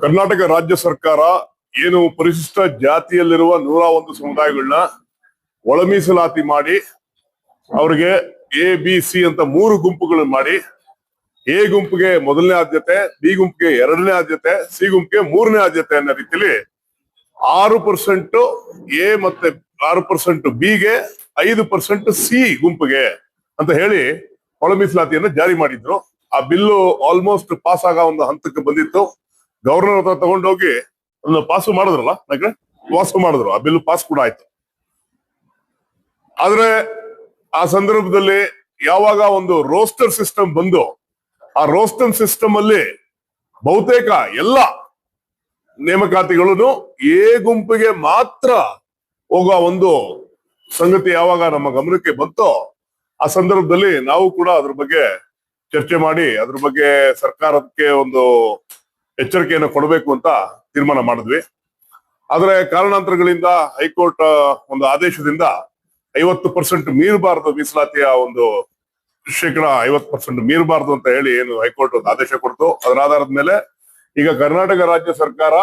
ಕರ್ನಾಟಕ ರಾಜ್ಯ ಸರ್ಕಾರ ಏನು ಪರಿಶಿಷ್ಟ ಜಾತಿಯಲ್ಲಿರುವ 101 ಸಮುದಾಯಗಳನ್ನ ಒಳ ಮೀಸಲಾತಿ ಮಾಡಿ ಅವ್ರಿಗೆ ಎ ಬಿ ಸಿ ಅಂತ 3 ಗುಂಪುಗಳು ಮಾಡಿ ಎ ಗುಂಪಿಗೆ ಮೊದಲನೇ ಆದ್ಯತೆ, ಬಿ ಗುಂಪಿಗೆ 2ನೇ ಆದ್ಯತೆ, ಸಿ ಗುಂಪಿಗೆ 3ನೇ ಆದ್ಯತೆ ಅನ್ನೋ ರೀತಿಯಲ್ಲಿ 6% ಎ ಮತ್ತೆ 6% ಬಿ ಗೆ 5% ಸಿ ಗುಂಪಿಗೆ ಅಂತ ಹೇಳಿ ಒಳ ಮೀಸಲಾತಿಯನ್ನು ಜಾರಿ ಮಾಡಿದ್ರು. ಆ ಬಿಲ್ಲು ಆಲ್ಮೋಸ್ಟ್ ಪಾಸ್ ಆಗೋ ಒಂದು ಹಂತಕ್ಕೆ ಬಂದಿತ್ತು. ಗವರ್ನರ್ ಹತ್ರ ತಗೊಂಡೋಗಿ ಅದನ್ನ ಪಾಸು ಮಾಡಿದ್ರಲ್ಲ, ಪಾಸ್ ಮಾಡಿದ್ರು. ಆ ಬಿಲ್ ಪಾಸ್ ಕೂಡ ಆಯ್ತು. ಆದ್ರೆ ಆ ಸಂದರ್ಭದಲ್ಲಿ ಯಾವಾಗ ಒಂದು ರೋಸ್ಟರ್ ಸಿಸ್ಟಮ್ ಬಂದು ಆ ರೋಸ್ಟರ್ ಸಿಸ್ಟಮ್ ಅಲ್ಲಿ ಬಹುತೇಕ ಎಲ್ಲ ನೇಮಕಾತಿಗಳನ್ನು ಎ ಗುಂಪಿಗೆ ಮಾತ್ರ ಹೋಗೋ ಒಂದು ಸಂಗತಿ ಯಾವಾಗ ನಮ್ಮ ಗಮನಕ್ಕೆ ಬಂತೋ ಆ ಸಂದರ್ಭದಲ್ಲಿ ನಾವು ಕೂಡ ಅದ್ರ ಬಗ್ಗೆ ಚರ್ಚೆ ಮಾಡಿ ಅದ್ರ ಬಗ್ಗೆ ಸರ್ಕಾರಕ್ಕೆ ಒಂದು ಎಚ್ಚರಿಕೆಯನ್ನು ಕೊಡಬೇಕು ಅಂತ ತೀರ್ಮಾನ ಮಾಡಿದ್ವಿ. ಆದ್ರೆ ಕಾರಣಾಂತರಗಳಿಂದ ಹೈಕೋರ್ಟ್ ಒಂದು ಆದೇಶದಿಂದ 50% ಮೀರಬಾರದು, ಮೀಸಲಾತಿಯ ಒಂದು ಶೇಕಡ 50% ಮೀರಬಾರದು ಅಂತ ಹೇಳಿ ಏನು ಹೈಕೋರ್ಟ್ ಒಂದು ಆದೇಶ ಕೊಡ್ತು. ಅದರ ಆಧಾರದ ಮೇಲೆ ಈಗ ಕರ್ನಾಟಕ ರಾಜ್ಯ ಸರ್ಕಾರ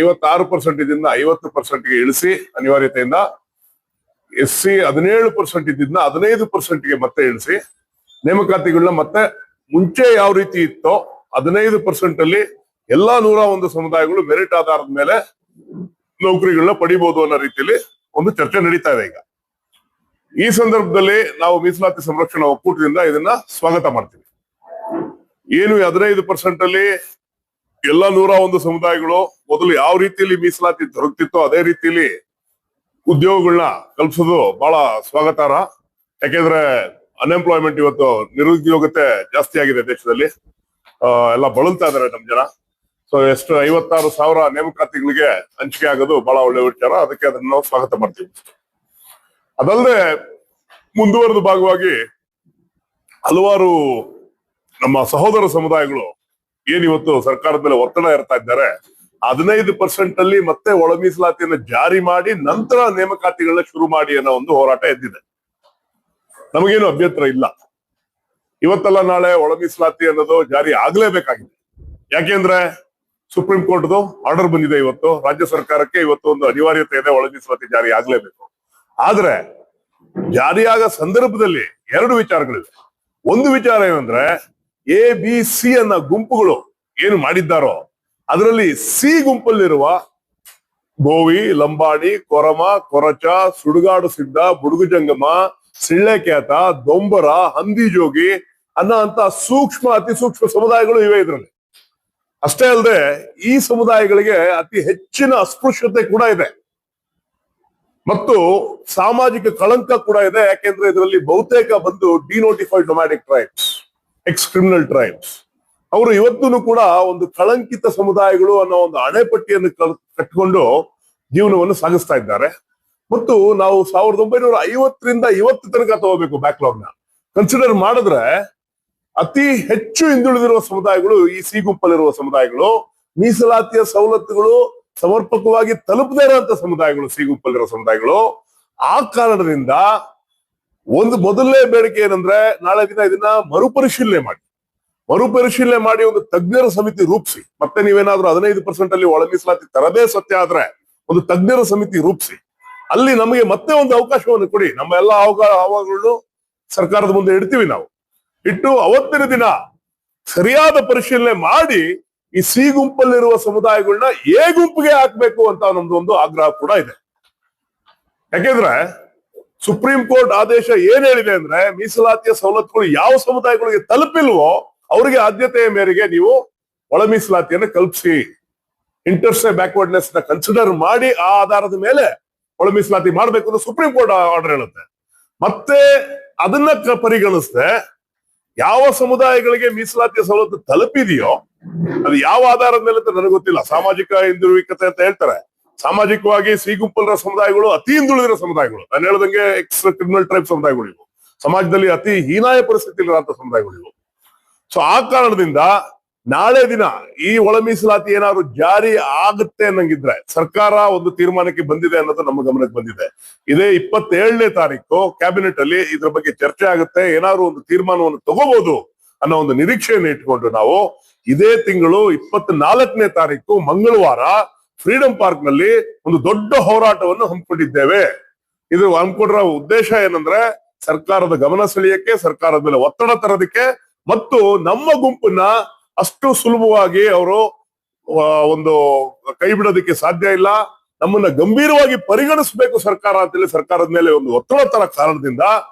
56% ಇದನ್ನ 50% ಗೆ ಇಳಿಸಿ ಅನಿವಾರ್ಯತೆಯಿಂದ SC 17% ಇದನ್ನ 15% ಮತ್ತೆ ಇಳಿಸಿ ನೇಮಕಾತಿಗಳನ್ನ ಮತ್ತೆ ಮುಂಚೆ ಯಾವ ರೀತಿ ಇತ್ತೋ 15% ಅಲ್ಲಿ ಎಲ್ಲಾ 101 ಸಮುದಾಯಗಳು ಮೆರಿಟ್ ಆಧಾರದ ಮೇಲೆ ನೌಕರಿಗಳನ್ನ ಪಡಿಬಹುದು ಅನ್ನೋ ರೀತಿಯಲ್ಲಿ ಒಂದು ಚರ್ಚೆ ನಡೀತಾ ಇದೆ. ಈಗ ಈ ಸಂದರ್ಭದಲ್ಲಿ ನಾವು ಮೀಸಲಾತಿ ಸಂರಕ್ಷಣಾ ಒಕ್ಕೂಟದಿಂದ ಇದನ್ನ ಸ್ವಾಗತ ಮಾಡ್ತೀವಿ. ಏನು 15% ಅಲ್ಲಿ ಎಲ್ಲಾ 101 ಸಮುದಾಯಗಳು ಮೊದಲು ಯಾವ ರೀತಿಯಲ್ಲಿ ಮೀಸಲಾತಿ ದೊರಕ್ತಿತ್ತೋ ಅದೇ ರೀತಿಯಲ್ಲಿ ಉದ್ಯೋಗಗಳನ್ನ ಕಲ್ಪಿಸೋದು ಬಹಳ ಸ್ವಾಗತಾರ್ಹ. ಯಾಕೆಂದ್ರೆ ಅನ್ಎಂಪ್ಲಾಯ್ಮೆಂಟ್ ಇವತ್ತು ನಿರುದ್ಯೋಗತೆ ಜಾಸ್ತಿ ಆಗಿದೆ ದೇಶದಲ್ಲಿ. ಎಲ್ಲ ಬಳಲ್ತಾ ಇದಾರೆ ನಮ್ ಜನ. ಸೊ ಎಷ್ಟು 56,000 ನೇಮಕಾತಿಗಳಿಗೆ ಹಂಚಿಕೆ ಆಗೋದು ಬಹಳ ಒಳ್ಳೆ ವಿಚಾರ. ಅದಕ್ಕೆ ಅದನ್ನ ನಾವು ಸ್ವಾಗತ ಮಾಡ್ತೀವಿ. ಅದಲ್ಲದೆ ಮುಂದುವರೆದ ಭಾಗವಾಗಿ ಹಲವಾರು ನಮ್ಮ ಸಹೋದರ ಸಮುದಾಯಗಳು ಏನಿವತ್ತು ಸರ್ಕಾರದ ಮೇಲೆ ಒತ್ತಡ ಇರ್ತಾ ಇದ್ದಾರೆ, 15% ಅಲ್ಲಿ ಮತ್ತೆ ಒಳ ಮೀಸಲಾತಿಯನ್ನು ಜಾರಿ ಮಾಡಿ ನಂತರ ನೇಮಕಾತಿಗಳನ್ನ ಶುರು ಮಾಡಿ ಅನ್ನೋ ಒಂದು ಹೋರಾಟ ಎದ್ದಿದೆ. ನಮಗೇನು ಅಭ್ಯಂತರ ಇಲ್ಲ. ಇವತ್ತಲ್ಲ ನಾಳೆ ಒಳ ಮೀಸಲಾತಿ ಅನ್ನೋದು ಜಾರಿ ಆಗ್ಲೇಬೇಕಾಗಿದೆ. ಯಾಕೆಂದ್ರೆ ಸುಪ್ರೀಂ ಕೋರ್ಟ್ದು ಆರ್ಡರ್ ಬಂದಿದೆ. ಇವತ್ತು ರಾಜ್ಯ ಸರ್ಕಾರಕ್ಕೆ ಇವತ್ತು ಒಂದು ಅನಿವಾರ್ಯತೆ ಇದೆ, ಒಳ ಮೀಸಲಾತಿ ಜಾರಿ ಆಗ್ಲೇಬೇಕು. ಆದ್ರೆ ಜಾರಿಯಾಗ ಸಂದರ್ಭದಲ್ಲಿ 2 ವಿಚಾರಗಳಿವೆ. ಒಂದು ವಿಚಾರ ಏನಂದ್ರೆ ಎ ಬಿ ಸಿ ಅನ್ನೋ ಗುಂಪುಗಳು ಏನು ಮಾಡಿದ್ದಾರೋ ಅದರಲ್ಲಿ ಸಿ ಗುಂಪಲ್ಲಿರುವ ಗೋವಿ, ಲಂಬಾಣಿ, ಕೊರಮ, ಕೊರಚ, ಸುಡುಗಾಡು ಸಿದ್ಧ, ಬುಡುಗು ಜಂಗಮ, ಸಿಳ್ಳೆಕ್ಯಾತ, ದೊಂಬರ, ಹಂದಿಜೋಗಿ ಅನ್ನೋ ಅಂತ ಅತಿ ಸೂಕ್ಷ್ಮ ಸಮುದಾಯಗಳು ಇವೆ ಇದರಲ್ಲಿ. ಅಷ್ಟೇ ಅಲ್ಲದೆ ಈ ಸಮುದಾಯಗಳಿಗೆ ಅತಿ ಹೆಚ್ಚಿನ ಅಸ್ಪೃಶ್ಯತೆ ಕೂಡ ಇದೆ ಮತ್ತು ಸಾಮಾಜಿಕ ಕಳಂಕ ಕೂಡ ಇದೆ. ಯಾಕೆಂದ್ರೆ ಇದರಲ್ಲಿ ಬಹುತೇಕ ಬಂದು denotified nomadic tribes, X criminal tribes. ಅವರು ಇವತ್ತೂ ಕೂಡ ಒಂದು ಕಳಂಕಿತ ಸಮುದಾಯಗಳು ಅನ್ನೋ ಒಂದು ಹಣೆಪಟ್ಟಿಯನ್ನು ಕಟ್ಕೊಂಡು ಜೀವನವನ್ನು ಸಾಗಿಸ್ತಾ ಇದ್ದಾರೆ. ಮತ್ತು ನಾವು 1950ರಿಂದ ಇವತ್ತು ತನಕ ತಗೋಬೇಕು ಬ್ಯಾಕ್ಲಾಗ್ ನ ಕನ್ಸಿಡರ್ ಮಾಡಿದ್ರೆ ಅತಿ ಹೆಚ್ಚು ಹಿಂದುಳಿದಿರುವ ಸಮುದಾಯಗಳು ಈ ಸಿ ಗುಂಪಲ್ಲಿರುವ ಸಮುದಾಯಗಳು. ಮೀಸಲಾತಿಯ ಸವಲತ್ತುಗಳು ಸಮರ್ಪಕವಾಗಿ ತಲುಪದೇ ಇರುವಂತ ಸಮುದಾಯಗಳು ಸಿ ಗುಂಪಲ್ಲಿರುವ ಸಮುದಾಯಗಳು. ಆ ಕಾರಣದಿಂದ ಒಂದು ಮೊದಲನೇ ಬೇಡಿಕೆ ಏನಂದ್ರೆ ನಾಳೆ ದಿನ ಇದನ್ನ ಮರುಪರಿಶೀಲನೆ ಮಾಡಿ ಒಂದು ತಜ್ಞರ ಸಮಿತಿ ರೂಪಿಸಿ, ಮತ್ತೆ ನೀವೇನಾದ್ರೂ 15% ಅಲ್ಲಿ ಒಳ ಮೀಸಲಾತಿ ತರದೇ ಸತ್ಯ ಆದ್ರೆ ಒಂದು ತಜ್ಞರ ಸಮಿತಿ ರೂಪಿಸಿ ಅಲ್ಲಿ ನಮಗೆ ಮತ್ತೆ ಒಂದು ಅವಕಾಶವನ್ನು ಕೊಡಿ. ನಮ್ಮ ಎಲ್ಲ ಆಹ್ವಾನಗಳನ್ನು ಸರ್ಕಾರದ ಮುಂದೆ ಇಡ್ತೀವಿ. ನಾವು ಇಟ್ಟು ಅವತ್ತಿನ ದಿನ ಸರಿಯಾದ ಪರಿಶೀಲನೆ ಮಾಡಿ ಈ ಸಿ ಗುಂಪಲ್ಲಿರುವ ಸಮುದಾಯಗಳನ್ನ ಎ ಗುಂಪಿಗೆ ಹಾಕ್ಬೇಕು ಅಂತ ನಮ್ದು ಒಂದು ಆಗ್ರಹ ಕೂಡ ಇದೆ. ಯಾಕೆಂದ್ರೆ ಸುಪ್ರೀಂ ಕೋರ್ಟ್ ಆದೇಶ ಏನ್ ಹೇಳಿದೆ ಅಂದ್ರೆ ಮೀಸಲಾತಿಯ ಸವಲತ್ತುಗಳು ಯಾವ ಸಮುದಾಯಗಳಿಗೆ ತಲುಪಿಲ್ವೋ ಅವರಿಗೆ ಆದ್ಯತೆಯ ಮೇರೆಗೆ ನೀವು ಒಳ ಮೀಸಲಾತಿಯನ್ನು ಕಲ್ಪಿಸಿ, ಇಂಟರ್ಸ್ಟೇ ಬ್ಯಾಕ್ವರ್ಡ್ನೆಸ್ ನ ಕನ್ಸಿಡರ್ ಮಾಡಿ ಆ ಆಧಾರದ ಮೇಲೆ ಒಳ ಮೀಸಲಾತಿ ಮಾಡ್ಬೇಕು ಅಂತ ಸುಪ್ರೀಂ ಕೋರ್ಟ್ ಆರ್ಡರ್ ಹೇಳುತ್ತೆ. ಮತ್ತೆ ಅದನ್ನ ಪರಿಗಣಿಸದೆ ಯಾವ ಸಮುದಾಯಗಳಿಗೆ ಮೀಸಲಾತಿಯ ಸವಲತ್ತು ತಲುಪಿದೆಯೋ ಅದು ಯಾವ ಆಧಾರದ ಮೇಲೆ ಅಂತ ನನಗೆ ಗೊತ್ತಿಲ್ಲ. ಸಾಮಾಜಿಕ ಹಿಂದುಳಿಕತೆ ಅಂತ ಹೇಳ್ತಾರೆ. ಸಾಮಾಜಿಕವಾಗಿ ಸಿ ಗುಂಪಲ್ಲಿರೋ ಸಮುದಾಯಗಳು ಅತಿ ಹಿಂದುಳಿದಿರೋ ಸಮುದಾಯಗಳು. ನಾನು ಹೇಳ್ದಂಗೆ ಎಕ್ಸ್ ಕ್ರಿಮಿನಲ್ ಟ್ರೈಬ್ ಸಮುದಾಯಗಳು ಇವು. ಸಮಾಜದಲ್ಲಿ ಅತಿ ಹೀನಾಯ ಪರಿಸ್ಥಿತಿ ಇರುವಂತ ಸಮುದಾಯಗಳು ಇವು. ಸೊ ಆ ಕಾರಣದಿಂದ ನಾಳೆ ದಿನ ಈ ಒಳ ಮೀಸಲಾತಿ ಏನಾದ್ರು ಜಾರಿ ಆಗುತ್ತೆ ಅನ್ನಂಗಿದ್ರೆ ಸರ್ಕಾರ ಒಂದು ತೀರ್ಮಾನಕ್ಕೆ ಬಂದಿದೆ ಅನ್ನೋದು ನಮ್ಮ ಗಮನಕ್ಕೆ ಬಂದಿದೆ. ಇದೇ 27ನೇ ತಾರೀಕು ಕ್ಯಾಬಿನೆಟ್ ಅಲ್ಲಿ ಇದ್ರ ಬಗ್ಗೆ ಚರ್ಚೆ ಆಗುತ್ತೆ. ಏನಾದ್ರು ಒಂದು ತೀರ್ಮಾನವನ್ನು ತಗೋಬಹುದು ಅನ್ನೋ ಒಂದು ನಿರೀಕ್ಷೆಯನ್ನು ಇಟ್ಕೊಂಡು ನಾವು ಇದೇ ತಿಂಗಳು 24ನೇ ತಾರೀಕು ಮಂಗಳವಾರ ಫ್ರೀಡಂ ಪಾರ್ಕ್ ನಲ್ಲಿ ಒಂದು ದೊಡ್ಡ ಹೋರಾಟವನ್ನು ಹಮ್ಮಿಕೊಂಡಿದ್ದೇವೆ. ಇದು ಹಮ್ಮಿಕೊಂಡಿರೋ ಉದ್ದೇಶ ಏನಂದ್ರೆ ಸರ್ಕಾರದ ಗಮನ ಸೆಳೆಯಕ್ಕೆ, ಸರ್ಕಾರದ ಮೇಲೆ ಒತ್ತಡ ತರೋದಕ್ಕೆ ಮತ್ತು ನಮ್ಮ ಗುಂಪನ್ನ ಅಷ್ಟು ಸುಲಭವಾಗಿ ಅವರು ಒಂದು ಕೈ ಬಿಡೋದಕ್ಕೆ ಸಾಧ್ಯ ಇಲ್ಲ, ನಮ್ಮನ್ನ ಗಂಭೀರವಾಗಿ ಪರಿಗಣಿಸಬೇಕು ಸರ್ಕಾರ ಅಂತೇಳಿ ಸರ್ಕಾರದ ಮೇಲೆ ಒಂದು ಒತ್ತಡ ತರ ಕಾರಣದಿಂದ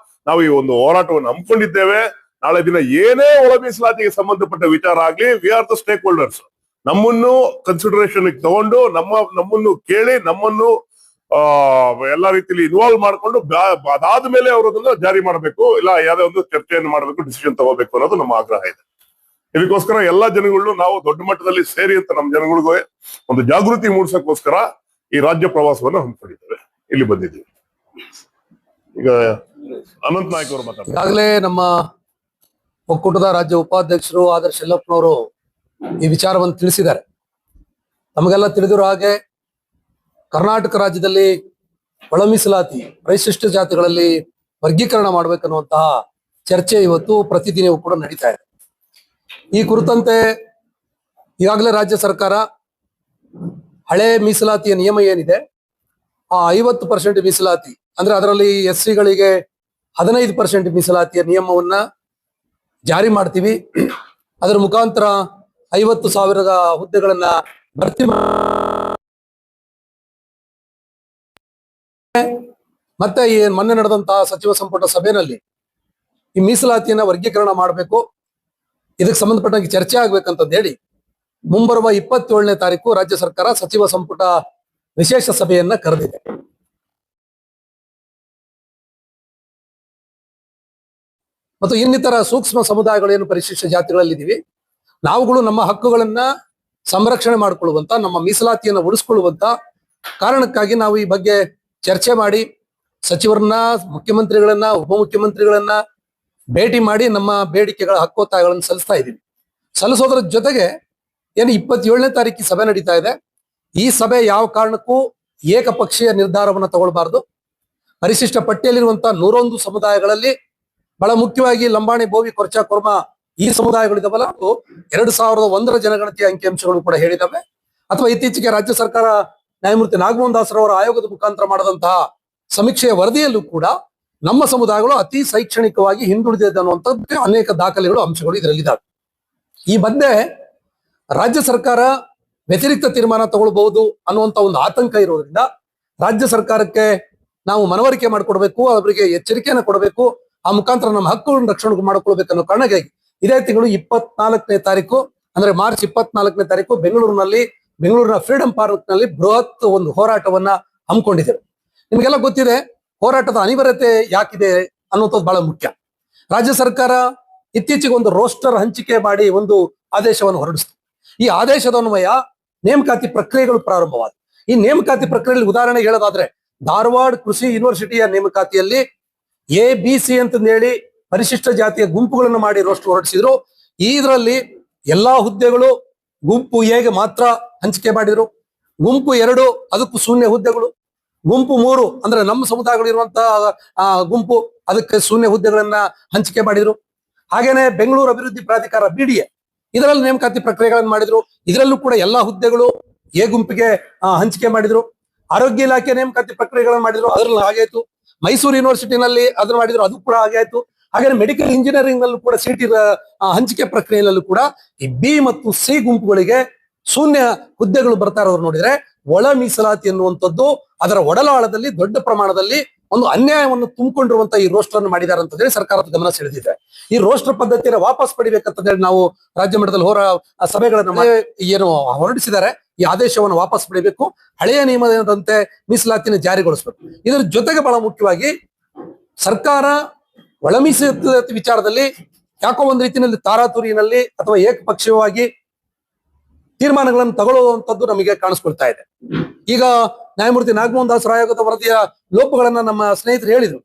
ನಾವು ಈ ಒಂದು ಹೋರಾಟವನ್ನು ಹಮ್ಮಿಕೊಂಡಿದ್ದೇವೆ. ನಾಳೆ ದಿನ ಏನೇ ಒಳ ಮೀಸಲಾತಿಗೆ ಸಂಬಂಧಪಟ್ಟ ವಿಚಾರ ಆಗ್ಲಿ, we are the stake holders. ನಮ್ಮನ್ನು ಕನ್ಸಿಡರೇಷನ್ ತಗೊಂಡು ನಮ್ಮನ್ನು ಕೇಳಿ ನಮ್ಮನ್ನು ಎಲ್ಲಾ ರೀತಿಯಲ್ಲಿ ಇನ್ವಾಲ್ವ್ ಮಾಡ್ಕೊಂಡು ಅದಾದ ಮೇಲೆ ಅವರು ಅದನ್ನ ಜಾರಿ ಮಾಡಬೇಕು, ಇಲ್ಲ ಯಾವುದೇ ಒಂದು ಚರ್ಚೆಯನ್ನು ಮಾಡಬೇಕು, ಡಿಸಿಷನ್ ತಗೋಬೇಕು ಅನ್ನೋದು ನಮ್ಮ ಆಗ್ರಹ ಇದೆ. ಇದಕ್ಕೋಸ್ಕರ ಎಲ್ಲಾ ಜನಗಳು ನಾವು ದೊಡ್ಡ ಮಟ್ಟದಲ್ಲಿ ಸೇರಿ ಅಂತ ನಮ್ಮ ಜನಗಳಿಗೂ ಒಂದು ಜಾಗೃತಿ ಮೂಡಿಸಕ್ಕೋಸ್ಕರ ಈ ರಾಜ್ಯ ಪ್ರವಾಸವನ್ನು ಹಮ್ಮಿಕೊಂಡಿದ್ದೇವೆ, ಇಲ್ಲಿ ಬಂದಿದ್ದೀವಿ. ಈಗ ಅನಂತ್ ನಾಯ್ಕ ಅವರು ಮಾತಾಡ್ತಾರೆ. ಈಗಾಗಲೇ ನಮ್ಮ ಒಕ್ಕೂಟದ ರಾಜ್ಯ ಉಪಾಧ್ಯಕ್ಷರು ಆದರ್ಶ ಯಲ್ಲಪ್ಪನವರು ಈ ವಿಚಾರವನ್ನು ತಿಳಿಸಿದ್ದಾರೆ. ನಮಗೆಲ್ಲ ತಿಳಿದಿರೋ ಹಾಗೆ ಕರ್ನಾಟಕ ರಾಜ್ಯದಲ್ಲಿ ಒಳ ಮೀಸಲಾತಿ ಪರಿಶಿಷ್ಟ ಜಾತಿಗಳಲ್ಲಿ ವರ್ಗೀಕರಣ ಮಾಡ್ಬೇಕನ್ನುವಂತಹ ಚರ್ಚೆ ಇವತ್ತು ಪ್ರತಿದಿನವೂ ಕೂಡ ನಡೀತಾ ಇದೆ. ಈ ಕುರಿತಂತೆ ಈಗಾಗಲೇ ರಾಜ್ಯ ಸರ್ಕಾರ ಹಳೆ ಮೀಸಲಾತಿಯ ನಿಯಮ ಏನಿದೆ ಆ 50% ಮೀಸಲಾತಿ ಅಂದ್ರೆ ಅದರಲ್ಲಿ SC ಗಳಿಗೆ 15% ಮೀಸಲಾತಿಯ ನಿಯಮವನ್ನ ಜಾರಿ ಮಾಡ್ತೀವಿ. ಅದರ ಮುಖಾಂತರ 50,000 ಹುದ್ದೆಗಳನ್ನ ಭರ್ತಿ ಮತ್ತೆ ಈ ಮೊನ್ನೆ ನಡೆದಂತಹ ಸಚಿವ ಸಂಪುಟ ಸಭೆಯಲ್ಲಿ ಈ ಮೀಸಲಾತಿಯನ್ನ ವರ್ಗೀಕರಣ ಮಾಡಬೇಕು, ಇದಕ್ಕೆ ಸಂಬಂಧಪಟ್ಟಂಗೆ ಚರ್ಚೆ ಆಗ್ಬೇಕಂತ ಹೇಳಿ ಮುಂಬರುವ 27ನೇ ತಾರೀಕು ರಾಜ್ಯ ಸರ್ಕಾರ ಸಚಿವ ಸಂಪುಟ ವಿಶೇಷ ಸಭೆಯನ್ನ ಕರೆದಿದೆ. ಮತ್ತು ಇನ್ನಿತರ ಸೂಕ್ಷ್ಮ ಸಮುದಾಯಗಳೇನು ಪರಿಶಿಷ್ಟ ಜಾತಿಗಳಲ್ಲಿದ್ದೀವಿ, ನಾವುಗಳು ನಮ್ಮ ಹಕ್ಕುಗಳನ್ನ ಸಂರಕ್ಷಣೆ ಮಾಡಿಕೊಳ್ಳುವಂತ, ನಮ್ಮ ಮೀಸಲಾತಿಯನ್ನು ಉಳಿಸ್ಕೊಳ್ಳುವಂತ ಕಾರಣಕ್ಕಾಗಿ ನಾವು ಈ ಬಗ್ಗೆ ಚರ್ಚೆ ಮಾಡಿ ಸಚಿವರನ್ನ, ಮುಖ್ಯಮಂತ್ರಿಗಳನ್ನ, ಉಪಮುಖ್ಯಮಂತ್ರಿಗಳನ್ನ ಭೇಟಿ ಮಾಡಿ ನಮ್ಮ ಬೇಡಿಕೆಗಳ ಹಕ್ಕೊತ್ತಾಯಗಳನ್ನು ಸಲ್ಲಿಸ್ತಾ ಇದ್ದೀವಿ. ಸಲ್ಲಿಸೋದ್ರ ಜೊತೆಗೆ ಏನು 27ನೇ ತಾರೀಕು ಸಭೆ ನಡೀತಾ ಇದೆ, ಈ ಸಭೆ ಯಾವ ಕಾರಣಕ್ಕೂ ಏಕಪಕ್ಷೀಯ ನಿರ್ಧಾರವನ್ನು ತಗೊಳ್ಬಾರ್ದು. ಪರಿಶಿಷ್ಟ ಪಟ್ಟಿಯಲ್ಲಿರುವಂತಹ 101 ಸಮುದಾಯಗಳಲ್ಲಿ ಬಹಳ ಮುಖ್ಯವಾಗಿ ಲಂಬಾಣಿ, ಬೋವಿ, ಕೊರ್ಚಾ, ಕುರ್ಮ ಈ ಸಮುದಾಯಗಳಿದಾವಲ್ಲ, 2001ರ ಜನಗಣತಿಯ ಅಂಕಿಅಂಶಗಳು ಕೂಡ ಹೇಳಿದಾವೆ. ಅಥವಾ ಇತ್ತೀಚೆಗೆ ರಾಜ್ಯ ಸರ್ಕಾರ ನ್ಯಾಯಮೂರ್ತಿ ನಾಗಮೋಹನ್ ದಾಸರವರ ಆಯೋಗದ ಮುಖಾಂತರ ಮಾಡದಂತಹ ಸಮೀಕ್ಷೆಯ ವರದಿಯಲ್ಲೂ ಕೂಡ ನಮ್ಮ ಸಮುದಾಯಗಳು ಅತಿ ಶೈಕ್ಷಣಿಕವಾಗಿ ಹಿಂದುಳಿದಿದೆ ಅನ್ನುವಂಥದ್ದು ಅನೇಕ ದಾಖಲೆಗಳು, ಅಂಶಗಳು ಇದರಲ್ಲಿದ್ದಾವೆ. ಈ ಮಧ್ಯೆ ರಾಜ್ಯ ಸರ್ಕಾರ ವ್ಯತಿರಿಕ್ತ ತೀರ್ಮಾನ ತಗೊಳ್ಬಹುದು ಅನ್ನುವಂತ ಒಂದು ಆತಂಕ ಇರೋದ್ರಿಂದ ರಾಜ್ಯ ಸರ್ಕಾರಕ್ಕೆ ನಾವು ಮನವರಿಕೆ ಮಾಡಿಕೊಡ್ಬೇಕು, ಅವರಿಗೆ ಎಚ್ಚರಿಕೆಯನ್ನು ಕೊಡಬೇಕು, ಆ ಮುಖಾಂತರ ನಮ್ಮ ಹಕ್ಕುಗಳನ್ನು ರಕ್ಷಣೆ ಮಾಡಿಕೊಳ್ಬೇಕು ಅನ್ನೋ ಕಾರಣಕ್ಕಾಗಿ ಇದೇ ತಿಂಗಳು 24ನೇ ತಾರೀಕು ಅಂದ್ರೆ ಮಾರ್ಚ್ 24ನೇ ತಾರೀಕು ಬೆಂಗಳೂರಿನ ಫ್ರೀಡಂ ಪಾರ್ಕ್ ನಲ್ಲಿ ಬೃಹತ್ ಒಂದು ಹೋರಾಟವನ್ನ ಹಮ್ಮಿಕೊಂಡಿದ್ದೇವೆ. ನಿಮಗೆಲ್ಲ ಗೊತ್ತಿದೆ ಹೋರಾಟದ ಅನಿವಾರ್ಯತೆ ಯಾಕಿದೆ ಅನ್ನುವಂಥದ್ದು ಬಹಳ ಮುಖ್ಯ. ರಾಜ್ಯ ಸರ್ಕಾರ ಇತ್ತೀಚೆಗೆ ಒಂದು ರೋಸ್ಟರ್ ಹಂಚಿಕೆ ಮಾಡಿ ಒಂದು ಆದೇಶವನ್ನು ಹೊರಡಿಸಿತು. ಈ ಆದೇಶದ ಅನ್ವಯ ನೇಮಕಾತಿ ಪ್ರಕ್ರಿಯೆಗಳು ಪ್ರಾರಂಭವಾದ. ಈ ನೇಮಕಾತಿ ಪ್ರಕ್ರಿಯೆಯಲ್ಲಿ ಉದಾಹರಣೆ ಹೇಳೋದಾದ್ರೆ ಧಾರವಾಡ ಕೃಷಿ ಯೂನಿವರ್ಸಿಟಿಯ ನೇಮಕಾತಿಯಲ್ಲಿ ABC ಅಂತಂದೇಳಿ ಪರಿಶಿಷ್ಟ ಜಾತಿಯ ಗುಂಪುಗಳನ್ನು ಮಾಡಿ ರೋಸ್ಟರ್ ಹೊರಡಿಸಿದ್ರು. ಇದರಲ್ಲಿ ಎಲ್ಲಾ ಹುದ್ದೆಗಳು ಗುಂಪು Aಗೆ ಮಾತ್ರ ಹಂಚಿಕೆ ಮಾಡಿದ್ರು. ಗುಂಪು 2 ಅದಕ್ಕೂ ಶೂನ್ಯ ಹುದ್ದೆಗಳು. ಗುಂಪು 3 ಅಂದ್ರೆ ನಮ್ಮ ಸಮುದಾಯಗಳು ಇರುವಂತಹ ಗುಂಪು, ಅದಕ್ಕೆ ಶೂನ್ಯ ಹುದ್ದೆಗಳನ್ನ ಹಂಚಿಕೆ ಮಾಡಿದ್ರು. ಹಾಗೇನೆ ಬೆಂಗಳೂರು ಅಭಿವೃದ್ಧಿ ಪ್ರಾಧಿಕಾರ BDA ಇದರಲ್ಲಿ ನೇಮಕಾತಿ ಪ್ರಕ್ರಿಯೆಗಳನ್ನು ಮಾಡಿದ್ರು. ಇದರಲ್ಲೂ ಕೂಡ ಎಲ್ಲಾ ಹುದ್ದೆಗಳು A ಗುಂಪಿಗೆ ಹಂಚಿಕೆ ಮಾಡಿದ್ರು. ಆರೋಗ್ಯ ಇಲಾಖೆ ನೇಮಕಾತಿ ಪ್ರಕ್ರಿಯೆಗಳನ್ನು ಮಾಡಿದ್ರು, ಅದರಲ್ಲಿ ಹಾಗೆ ಆಯ್ತು. ಮೈಸೂರು ಯೂನಿವರ್ಸಿಟಿನಲ್ಲಿ ಅದನ್ನ ಮಾಡಿದ್ರು, ಅದು ಕೂಡ ಹಾಗೆ ಆಯ್ತು. ಹಾಗೆ ಮೆಡಿಕಲ್ ಇಂಜಿನಿಯರಿಂಗ್ ನಲ್ಲೂ ಕೂಡ ಸಿಟಿ ಹಂಚಿಕೆ ಪ್ರಕ್ರಿಯೆಯಲ್ಲೂ ಕೂಡ ಈ B ಮತ್ತು C ಗುಂಪುಗಳಿಗೆ ಶೂನ್ಯ ಹುದ್ದೆಗಳು ಬರ್ತಾ ಇರೋರು ನೋಡಿದ್ರೆ ಒಳ ಮೀಸಲಾತಿ ಅನ್ನುವಂಥದ್ದು ಅದರ ಒಡಲಾಳದಲ್ಲಿ ದೊಡ್ಡ ಪ್ರಮಾಣದಲ್ಲಿ ಒಂದು ಅನ್ಯಾಯವನ್ನು ತುಂಬಿಕೊಂಡಿರುವಂತಹ ಈ ರೋಸ್ಟರ್ ಅನ್ನು ಮಾಡಿದ್ದಾರೆ ಅಂತ ಹೇಳಿ ಸರ್ಕಾರದ ಗಮನ ಸೆಳೆದಿದೆ. ಈ ರೋಸ್ಟರ್ ಪದ್ಧತಿಯನ್ನು ವಾಪಸ್ ಪಡಿಬೇಕಂತ ಹೇಳಿ ನಾವು ರಾಜ್ಯ ಮಟ್ಟದಲ್ಲಿ ಸಭೆಗಳನ್ನ ಏನು ಹೊರಡಿಸಿದ್ದಾರೆ. ಈ ಆದೇಶವನ್ನು ವಾಪಸ್ ಪಡಿಬೇಕು, ಹಳೆಯ ನಿಯಮದಂತೆ ಮೀಸಲಾತಿನ ಜಾರಿಗೊಳಿಸಬೇಕು. ಇದರ ಜೊತೆಗೆ ಬಹಳ ಮುಖ್ಯವಾಗಿ ಸರ್ಕಾರ ಒಳ ಮೀಸಲಾತಿ ವಿಚಾರದಲ್ಲಿ ಯಾಕೋ ಒಂದು ರೀತಿಯಲ್ಲಿ ತಾರಾತುರಿನಲ್ಲಿ ಅಥವಾ ಏಕಪಕ್ಷೀಯವಾಗಿ ತೀರ್ಮಾನಗಳನ್ನು ತಗೊಳ್ಳುವಂತದ್ದು ನಮಗೆ ಕಾಣಿಸ್ಕೊಳ್ತಾ ಇದೆ. ಈಗ ನ್ಯಾಯಮೂರ್ತಿ ನಾಗಮೋಹನ್ ದಾಸರ ಆಯೋಗದ ವರದಿಯ ಲೋಪಗಳನ್ನ ನಮ್ಮ ಸ್ನೇಹಿತರು ಹೇಳಿದ್ರು.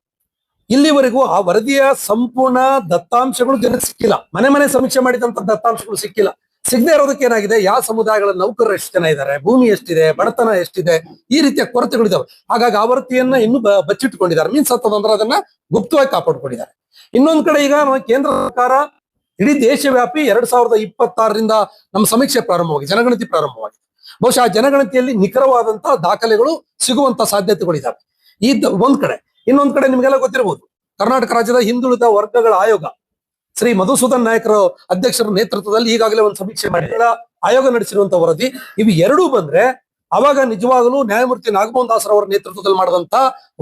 ಇಲ್ಲಿವರೆಗೂ ಆ ವರದಿಯ ಸಂಪೂರ್ಣ ದತ್ತಾಂಶಗಳು ಜನಕ್ಕೆ ಸಿಕ್ಕಿಲ್ಲ. ಮನೆ ಸಮೀಕ್ಷೆ ಮಾಡಿದಂತ ದತ್ತಾಂಶಗಳು ಸಿಕ್ಕಿಲ್ಲ. ಸಿಗದೆ ಇರೋದಕ್ಕೆ ಏನಾಗಿದೆ, ಯಾವ ಸಮುದಾಯಗಳ ನೌಕರರು ಎಷ್ಟು ಜನ ಇದ್ದಾರೆ, ಭೂಮಿ ಎಷ್ಟಿದೆ, ಬಡತನ ಎಷ್ಟಿದೆ, ಈ ರೀತಿಯ ಕೊರತೆಗಳಿದಾವೆ. ಹಾಗಾಗಿ ಆ ವರದಿಯನ್ನ ಇನ್ನೂ ಬಚ್ಚಿಟ್ಕೊಂಡಿದ್ದಾರೆ. ಮೀನ್ಸ್ ಅಂತಂದ್ರೆ ಅದನ್ನ ಗುಪ್ತವಾಗಿ ಕಾಪಾಡ್ಕೊಂಡಿದ್ದಾರೆ. ಇನ್ನೊಂದ್ ಕಡೆ ಈಗ ಕೇಂದ್ರ ಸರ್ಕಾರ ಇಡೀ ದೇಶವ್ಯಾಪಿ 2026ರಿಂದ ನಮ್ಮ ಸಮೀಕ್ಷೆ ಪ್ರಾರಂಭವಾಗಿದೆ, ಜನಗಣತಿ ಪ್ರಾರಂಭವಾಗಿದೆ. ಬಹುಶಃ ಆ ಜನಗಣತಿಯಲ್ಲಿ ನಿಖರವಾದಂತಹ ದಾಖಲೆಗಳು ಸಿಗುವಂತ ಸಾಧ್ಯತೆಗಳಿದ್ದಾವೆ. ಒಂದ್ ಕಡೆ. ಇನ್ನೊಂದ್ ಕಡೆ ನಿಮ್ಗೆಲ್ಲ ಗೊತ್ತಿರಬಹುದು, ಕರ್ನಾಟಕ ರಾಜ್ಯದ ಹಿಂದುಳಿದ ವರ್ಗಗಳ ಆಯೋಗ ಶ್ರೀ ಮಧುಸೂದನ್ ನಾಯಕರ ಅಧ್ಯಕ್ಷರ ನೇತೃತ್ವದಲ್ಲಿ ಈಗಾಗಲೇ ಒಂದು ಸಮೀಕ್ಷೆ ಮಾಡಿದ ಆಯೋಗ ನಡೆಸಿರುವಂತಹ ವರದಿ. ಇವು ಎರಡೂ ಬಂದ್ರೆ ಅವಾಗ ನಿಜವಾಗಲೂ ನ್ಯಾಯಮೂರ್ತಿ ನಾಗಮೋಹನ್ ದಾಸರ್ ಅವರ ನೇತೃತ್ವದಲ್ಲಿ ಮಾಡಿದಂತ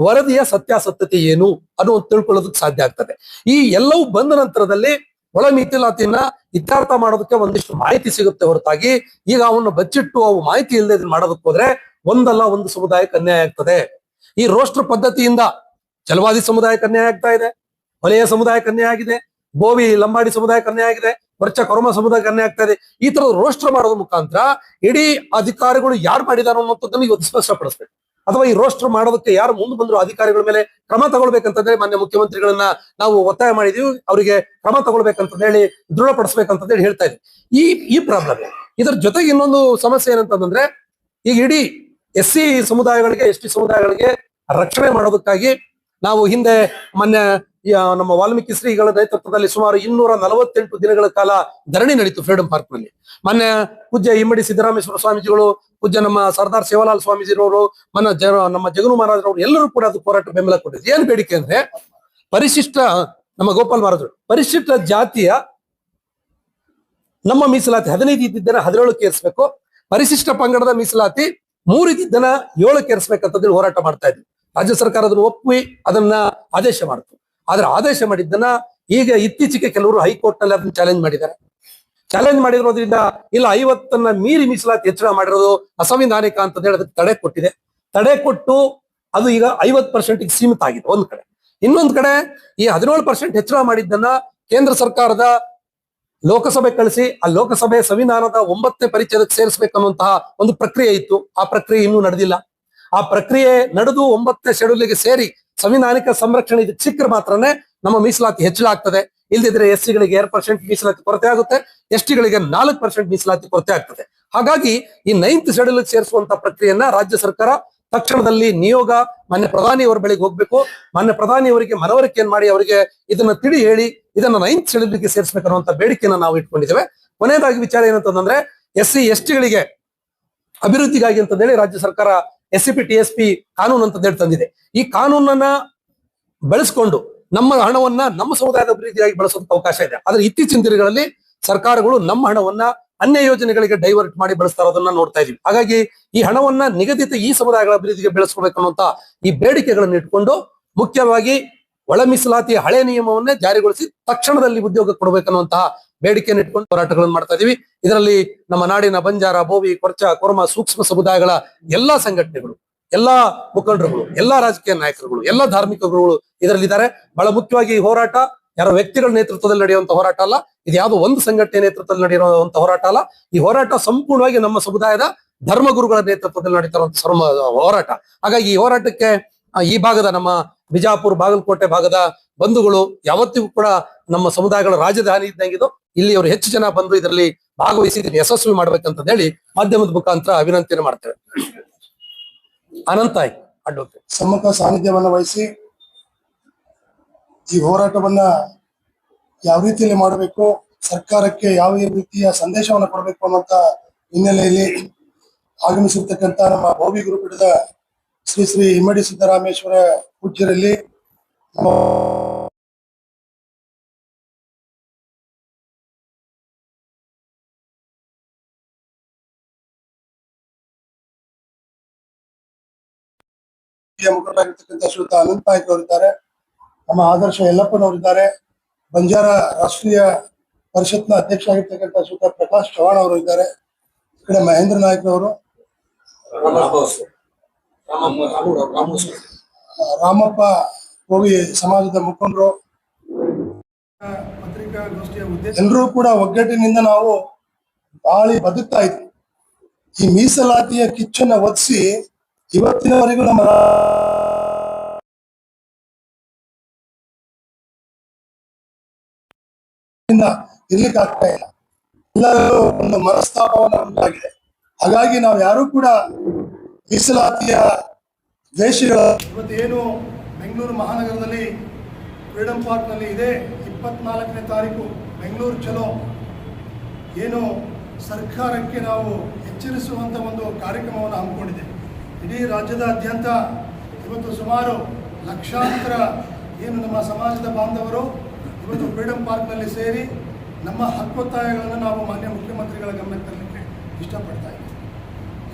ವರದಿಯ ಸತ್ಯಾಸತ್ಯತೆ ಏನು ಅನ್ನುವಂತ ತಿಳ್ಕೊಳ್ಳೋದಕ್ಕೆ ಸಾಧ್ಯ ಆಗ್ತದೆ. ಈ ಎಲ್ಲವೂ ಬಂದ ನಂತರದಲ್ಲಿ ಒಳ ಮೀಸಲಾತಿಯನ್ನ ಇತ್ಯರ್ಥ ಮಾಡೋದಕ್ಕೆ ಒಂದಿಷ್ಟು ಮಾಹಿತಿ ಸಿಗುತ್ತೆ ಹೊರತಾಗಿ ಈಗ ಅವನ್ನ ಬಚ್ಚಿಟ್ಟು ಅವು ಮಾಹಿತಿ ಇಲ್ಲದೆ ಮಾಡೋದಕ್ಕೆ ಹೋದ್ರೆ ಒಂದಲ್ಲ ಒಂದು ಸಮುದಾಯಕ್ಕೆ ಅನ್ಯಾಯ ಆಗ್ತದೆ. ಈ ರೋಸ್ಟರ್ ಪದ್ಧತಿಯಿಂದ ಜಲವಾದಿ ಸಮುದಾಯಕ್ಕೆ ಅನ್ಯಾಯ ಆಗ್ತಾ ಇದೆ, ವಲಯ ಸಮುದಾಯಕ್ಕೆ ಅನ್ಯಾಯ ಆಗಿದೆ, ಬೋವಿ ಲಂಬಾಡಿ ಸಮುದಾಯಕ್ಕೆ ಅನ್ಯಾಯ ಆಗಿದೆ, ವರ್ಚ ಕೊರಮ ಸಮುದಾಯಕ್ಕೆ ಅನ್ಯಾಯ ಆಗ್ತಾ ಇದೆ. ಈ ತರದ ರೋಸ್ಟರ್ ಮಾಡೋದ್ರ ಮುಖಾಂತರ ಇಡೀ ಅಧಿಕಾರಿಗಳು ಯಾರು ಮಾಡಿದಾರೋ ಅನ್ನೋದನ್ನ ಇವತ್ತು ಸ್ಪಷ್ಟಪಡಿಸ್ಬೇಕು. ಅಥವಾ ಈ ರೋಸ್ಟರ್ ಮಾಡೋದಕ್ಕೆ ಯಾರು ಮುಂದೆ ಬಂದ್ರು ಅಧಿಕಾರಿಗಳ ಮೇಲೆ ಕ್ರಮ ತಗೊಳ್ಬೇಕಂತಂದ್ರೆ ಮಾನ್ಯ ಮುಖ್ಯಮಂತ್ರಿಗಳನ್ನ ನಾವು ಒತ್ತಾಯ ಮಾಡಿದೀವಿ, ಅವರಿಗೆ ಕ್ರಮ ತಗೊಳ್ಬೇಕಂತ ಹೇಳಿ ದೃಢಪಡಿಸ್ಬೇಕಂತ ಹೇಳಿ ಹೇಳ್ತಾ ಇದ್ವಿ. ಈ ಪ್ರಾಬ್ಲಮ್. ಇದ್ರ ಜೊತೆಗೆ ಇನ್ನೊಂದು ಸಮಸ್ಯೆ ಏನಂತಂದ್ರೆ, ಈಗ ಇಡೀ SC ಸಮುದಾಯಗಳಿಗೆ ST ಸಮುದಾಯಗಳಿಗೆ ರಕ್ಷಣೆ ಮಾಡೋದಕ್ಕಾಗಿ ನಾವು ಹಿಂದೆ ನಮ್ಮ ವಾಲ್ಮೀಕಿ ಶ್ರೀಗಳ ನೇತೃತ್ವದಲ್ಲಿ ಸುಮಾರು 248 ದಿನಗಳ ಕಾಲ ಧರಣಿ ನಡೀತು ಫ್ರೀಡಂ ಪಾರ್ಕ್ ನಲ್ಲಿ. ಮೊನ್ನೆ ಪೂಜ್ಯ ಇಮ್ಮಡಿ ಸಿದ್ದರಾಮೇಶ್ವರ ಸ್ವಾಮೀಜಿಗಳು, ಪೂಜ್ಯ ನಮ್ಮ ಸರ್ದಾರ್ ಸೇವಾಲಾಲ್ ಸ್ವಾಮೀಜಿರವರು, ನಮ್ಮ ಜಗನು ಮಹಾರಾಜರವರು ಎಲ್ಲರೂ ಕೂಡ ಅದು ಹೋರಾಟ ಬೆಂಬಲ ಕೊಟ್ಟಿದ್ರು. ಏನ್ ಬೇಡಿಕೆ ಅಂದ್ರೆ, ಪರಿಶಿಷ್ಟ ನಮ್ಮ ಗೋಪಾಲ್ ಮಹಾರಾಜರು ಪರಿಶಿಷ್ಟ ಜಾತಿಯ ನಮ್ಮ ಮೀಸಲಾತಿ 15 ಇದ್ದಿದ್ದನ್ನ 17ಕ್ಕೆ ಏರಿಸಬೇಕು, ಪರಿಶಿಷ್ಟ ಪಂಗಡದ ಮೀಸಲಾತಿ 3 ಇದ್ದಿದ್ದನ್ನ 7ಕ್ಕೆ ಏರಿಸಬೇಕಂತಂದೇಳಿ ಹೋರಾಟ ಮಾಡ್ತಾ ಇದ್ವಿ. ರಾಜ್ಯ ಸರ್ಕಾರ ಅದನ್ನು ಒಪ್ಪಿ ಅದನ್ನ ಆದೇಶ ಮಾಡಿತು. ಆದ್ರೆ ಆದೇಶ ಮಾಡಿದ್ದನ್ನ ಈಗ ಇತ್ತೀಚೆಗೆ ಕೆಲವರು ಹೈಕೋರ್ಟ್ ನಲ್ಲಿ ಅದನ್ನ ಚಾಲೆಂಜ್ ಮಾಡಿದ್ದಾರೆ. ಚಾಲೆಂಜ್ ಮಾಡಿರೋದ್ರಿಂದ ಇಲ್ಲ 50ನ್ನ ಮೀರಿ ಮೀಸಲಾತಿ ಹೆಚ್ಚಳ ಮಾಡಿರೋದು ಅಸಂವಿಧಾನಿಕ ಅಂತ ಹೇಳಿ ಅದಕ್ಕೆ ತಡೆ ಕೊಟ್ಟಿದೆ. ತಡೆ ಕೊಟ್ಟು ಅದು ಈಗ 50% ಸೀಮಿತ ಆಗಿದೆ ಒಂದ್ ಕಡೆ. ಇನ್ನೊಂದ್ ಕಡೆ ಈ 17% ಹೆಚ್ಚಳ ಮಾಡಿದ್ದನ್ನ ಕೇಂದ್ರ ಸರ್ಕಾರದ ಲೋಕಸಭೆ ಕಳಿಸಿ ಆ ಲೋಕಸಭೆ ಸಂವಿಧಾನದ 9ನೇ ಪರಿಚ್ಛೇದಕ್ಕೆ ಸೇರಿಸಬೇಕನ್ನುವಂತಹ ಒಂದು ಪ್ರಕ್ರಿಯೆ ಇತ್ತು. ಆ ಪ್ರಕ್ರಿಯೆ ಇನ್ನೂ ನಡೆದಿಲ್ಲ. ಆ ಪ್ರಕ್ರಿಯೆ ನಡೆದು 9ನೇ ಶೆಡ್ಯೂಲ್ಗೆ ಸೇರಿ ಸಂವಿಧಾನಿಕ ಸಂರಕ್ಷಣೆ ಇದಕ್ಕೆ ಸಿಕ್ಕರೆ ಮಾತ್ರನೇ ನಮ್ಮ ಮೀಸಲಾತಿ ಹೆಚ್ಚಳ ಆಗ್ತದೆ. ಇಲ್ದಿದ್ರೆ SCಗಳಿಗೆ 2% ಮೀಸಲಾತಿ ಕೊರತೆ ಆಗುತ್ತೆ, STಗಳಿಗೆ 4% ಮೀಸಲಾತಿ ಕೊರತೆ ಆಗ್ತದೆ. ಹಾಗಾಗಿ ಈ 9th ಶೆಡ್ಯೂಲ್ ಸೇರಿಸುವಂತ ಪ್ರಕ್ರಿಯೆಯನ್ನ ರಾಜ್ಯ ಸರ್ಕಾರ ತಕ್ಷಣದಲ್ಲಿ ನಿಯೋಗ ಮಾನ್ಯ ಪ್ರಧಾನಿಯವರ ಬಳಿಗೆ ಹೋಗ್ಬೇಕು. ಮಾನ್ಯ ಪ್ರಧಾನಿಯವರಿಗೆ ಮನವರಿಕೆಯನ್ನು ಮಾಡಿ ಅವರಿಗೆ ಇದನ್ನ ತಿಳಿ ಹೇಳಿ ಇದನ್ನ 9th ಶೆಡ್ಯೂಲ್ಗೆ ಸೇರಿಸಬೇಕನ್ನುವಂತ ಬೇಡಿಕೆಯನ್ನ ನಾವು ಇಟ್ಕೊಂಡಿದ್ದೇವೆ. ಕೊನೆಯದಾಗಿ ವಿಚಾರ ಏನಂತಂದ್ರೆ, SC STಗಳಿಗೆ ಅಭಿವೃದ್ಧಿಗಾಗಿ ಅಂತಂದೇಳಿ ರಾಜ್ಯ ಸರ್ಕಾರ SCP TSP ಕಾನೂನು ಅಂತ ಹೇಳಿ ತಂದಿದೆ. ಈ ಕಾನೂನನ್ನ ಬಳಸ್ಕೊಂಡು ನಮ್ಮ ಹಣವನ್ನ ನಮ್ಮ ಸಮುದಾಯದ ಅಭಿವೃದ್ಧಿಯಾಗಿ ಬಳಸೋದಕ್ಕೆ ಅವಕಾಶ ಇದೆ. ಆದ್ರೆ ಇತ್ತೀಚಿನ ದಿನಗಳಲ್ಲಿ ಸರ್ಕಾರಗಳು ನಮ್ಮ ಹಣವನ್ನ ಅನ್ಯ ಯೋಜನೆಗಳಿಗೆ ಡೈವರ್ಟ್ ಮಾಡಿ ಬಳಸ್ತಾ ಇರೋದನ್ನ ನೋಡ್ತಾ ಇದೀವಿ. ಹಾಗಾಗಿ ಈ ಹಣವನ್ನ ನಿಗದಿತ ಈ ಸಮುದಾಯಗಳ ಅಭಿವೃದ್ಧಿಗೆ ಬೆಳೆಸ್ಕೋಬೇಕನ್ನುವಂತ ಈ ಬೇಡಿಕೆಗಳನ್ನು ಇಟ್ಕೊಂಡು ಮುಖ್ಯವಾಗಿ ಒಳ ಮೀಸಲಾತಿಯ ಹಳೆ ನಿಯಮವನ್ನೇ ಜಾರಿಗೊಳಿಸಿ ತಕ್ಷಣದಲ್ಲಿ ಉದ್ಯೋಗ ಕೊಡಬೇಕನ್ನುವಂತಹ ಬೇಡಿಕೆಯನ್ನು ಇಟ್ಕೊಂಡು ಹೋರಾಟಗಳನ್ನು ಮಾಡ್ತಾ ಇದೀವಿ. ಇದರಲ್ಲಿ ನಮ್ಮ ನಾಡಿನ ಬಂಜಾರ, ಬೋವಿ, ಕೊರ್ಚ, ಕೊರಮ, ಸೂಕ್ಷ್ಮ ಸಮುದಾಯಗಳ ಎಲ್ಲಾ ಸಂಘಟನೆಗಳು, ಎಲ್ಲಾ ಮುಖಂಡರುಗಳು, ಎಲ್ಲಾ ರಾಜಕೀಯ ನಾಯಕರುಗಳು, ಎಲ್ಲಾ ಧಾರ್ಮಿಕ ಗುರುಗಳು ಇದರಲ್ಲಿದ್ದಾರೆ. ಬಹಳ ಮುಖ್ಯವಾಗಿ ಈ ಹೋರಾಟ ಯಾರೋ ವ್ಯಕ್ತಿಗಳ ನೇತೃತ್ವದಲ್ಲಿ ನಡೆಯುವಂತ ಹೋರಾಟ ಅಲ್ಲ, ಇದು ಯಾವುದೋ ಒಂದು ಸಂಘಟನೆ ನೇತೃತ್ವದಲ್ಲಿ ನಡೆಯುವಂತ ಹೋರಾಟ ಅಲ್ಲ. ಈ ಹೋರಾಟ ಸಂಪೂರ್ಣವಾಗಿ ನಮ್ಮ ಸಮುದಾಯದ ಧರ್ಮಗುರುಗಳ ನೇತೃತ್ವದಲ್ಲಿ ನಡೀತಿರುವಂತ ಹೋರಾಟ. ಹಾಗಾಗಿ ಈ ಹೋರಾಟಕ್ಕೆ ಈ ಭಾಗದ ನಮ್ಮ ಬಿಜಾಪುರ, ಬಾಗಲಕೋಟೆ ಭಾಗದ ಬಂಧುಗಳು ಯಾವತ್ತಿಗೂ ಕೂಡ ನಮ್ಮ ಸಮುದಾಯಗಳ ರಾಜಧಾನಿ ಇದ್ದಂಗಿದು. ಇಲ್ಲಿ ಅವರು ಹೆಚ್ಚು ಜನ ಬಂದು ಇದರಲ್ಲಿ ಭಾಗವಹಿಸಿ ಯಶಸ್ವಿ ಮಾಡ್ಬೇಕಂತ ಹೇಳಿ ಮಾಧ್ಯಮದ ಮುಖಾಂತರ ವಿನಂತಿಯನ್ನು ಮಾಡ್ತೇವೆ. ಅನಂತ ಅಡ್ವೊಕೇಟ್ ಸಮ್ಮುಖ ಸಾನ್ನಿಧ್ಯವನ್ನು ವಹಿಸಿ ಈ ಹೋರಾಟವನ್ನ ಯಾವ ರೀತಿಯಲ್ಲಿ ಮಾಡಬೇಕು, ಸರ್ಕಾರಕ್ಕೆ ಯಾವ ರೀತಿಯ ಸಂದೇಶವನ್ನು ಕೊಡಬೇಕು ಅನ್ನುವಂತ ಹಿನ್ನೆಲೆಯಲ್ಲಿ ಆಗಮಿಸಿರ್ತಕ್ಕಂಥ ನಮ್ಮ ಬೋವಿ ಗುರುಪೀಠದ ಶ್ರೀ ಶ್ರೀ ಇಮ್ಮಡಿ ಸಿದ್ದರಾಮೇಶ್ವರ ಪೂಜ್ಯರಲ್ಲಿ ಮುಖಂಡರಾಗಿರ್ತಕ್ಕಂಥ ಶ್ರೀಯುತ ಅನಂತ ನಾಯ್ಕ ಅವರಿದ್ದಾರೆ, ನಮ್ಮ ಆದರ್ಶ ಯಲ್ಲಪ್ಪನವರಿದ್ದಾರೆ, ಬಂಜಾರ ರಾಷ್ಟ್ರೀಯ ಪರಿಷತ್ನ ಅಧ್ಯಕ್ಷ ಆಗಿರ್ತಕ್ಕಂಥ ಶ್ರೀಯುತ ಪ್ರಕಾಶ್ ಚವ್ಹಾಣ್ ಅವರು ಇದ್ದಾರೆ, ಈ ಕಡೆ ಮಹೇಂದ್ರ ನಾಯ್ಕ ಅವರು, ರಾಮಪ್ಪ ಹೋಗಿ ಸಮಾಜದ ಮುಖಂಡರು, ಪತ್ರಿಕಾಗೋಷ್ಠಿಯ ಎಲ್ಲರೂ ಕೂಡ ಒಗ್ಗಟ್ಟಿನಿಂದ ನಾವು ಬಾಳಿ ಬದುಕ್ತಾ ಇದ್ವಿ. ಈ ಮೀಸಲಾತಿಯ ಕಿಚ್ಚನ್ನ ಒದಿಸಿ ಇವತ್ತಿನವರೆಗೂ ನಮ್ಮ ಇರ್ಲಿಕ್ಕೆ ಆಗ್ತಾ ಇಲ್ಲ. ಎಲ್ಲರೂ ಒಂದು ಮನಸ್ತಾಪವನ್ನ ಉಂಟಾಗಿದೆ. ಹಾಗಾಗಿ ನಾವು ಯಾರು ಕೂಡ ಮೀಸಲಾತಿಯ ದ್ವೇಷಗಳ ಇವತ್ತೇನು ಬೆಂಗಳೂರು ಮಹಾನಗರದಲ್ಲಿ ಫ್ರೀಡಂ ಪಾರ್ಕ್ ನಲ್ಲಿ ಇದೆ 24ನೇ ತಾರೀಕು ಬೆಂಗಳೂರು ಚಲೋ ಏನು ಸರ್ಕಾರಕ್ಕೆ ನಾವು ಎಚ್ಚರಿಸುವಂಥ ಒಂದು ಕಾರ್ಯಕ್ರಮವನ್ನು ಹಮ್ಮಿಕೊಂಡಿದೆ. ಇಡೀ ರಾಜ್ಯದಾದ್ಯಂತ ಇವತ್ತು ಸುಮಾರು ಲಕ್ಷಾಂತರ ಏನು ನಮ್ಮ ಸಮಾಜದ ಬಾಂಧವರು ಇವತ್ತು ಫ್ರೀಡಂ ಪಾರ್ಕ್ನಲ್ಲಿ ಸೇರಿ ನಮ್ಮ ಹಕ್ಕೊತ್ತಾಯಗಳನ್ನು ನಾವು ಮಾನ್ಯ ಮುಖ್ಯಮಂತ್ರಿಗಳ ಗಮನಕ್ಕೆ ತರಲಿಕ್ಕೆ ಇಷ್ಟಪಡ್ತಾ ಇದ್ದೀವಿ.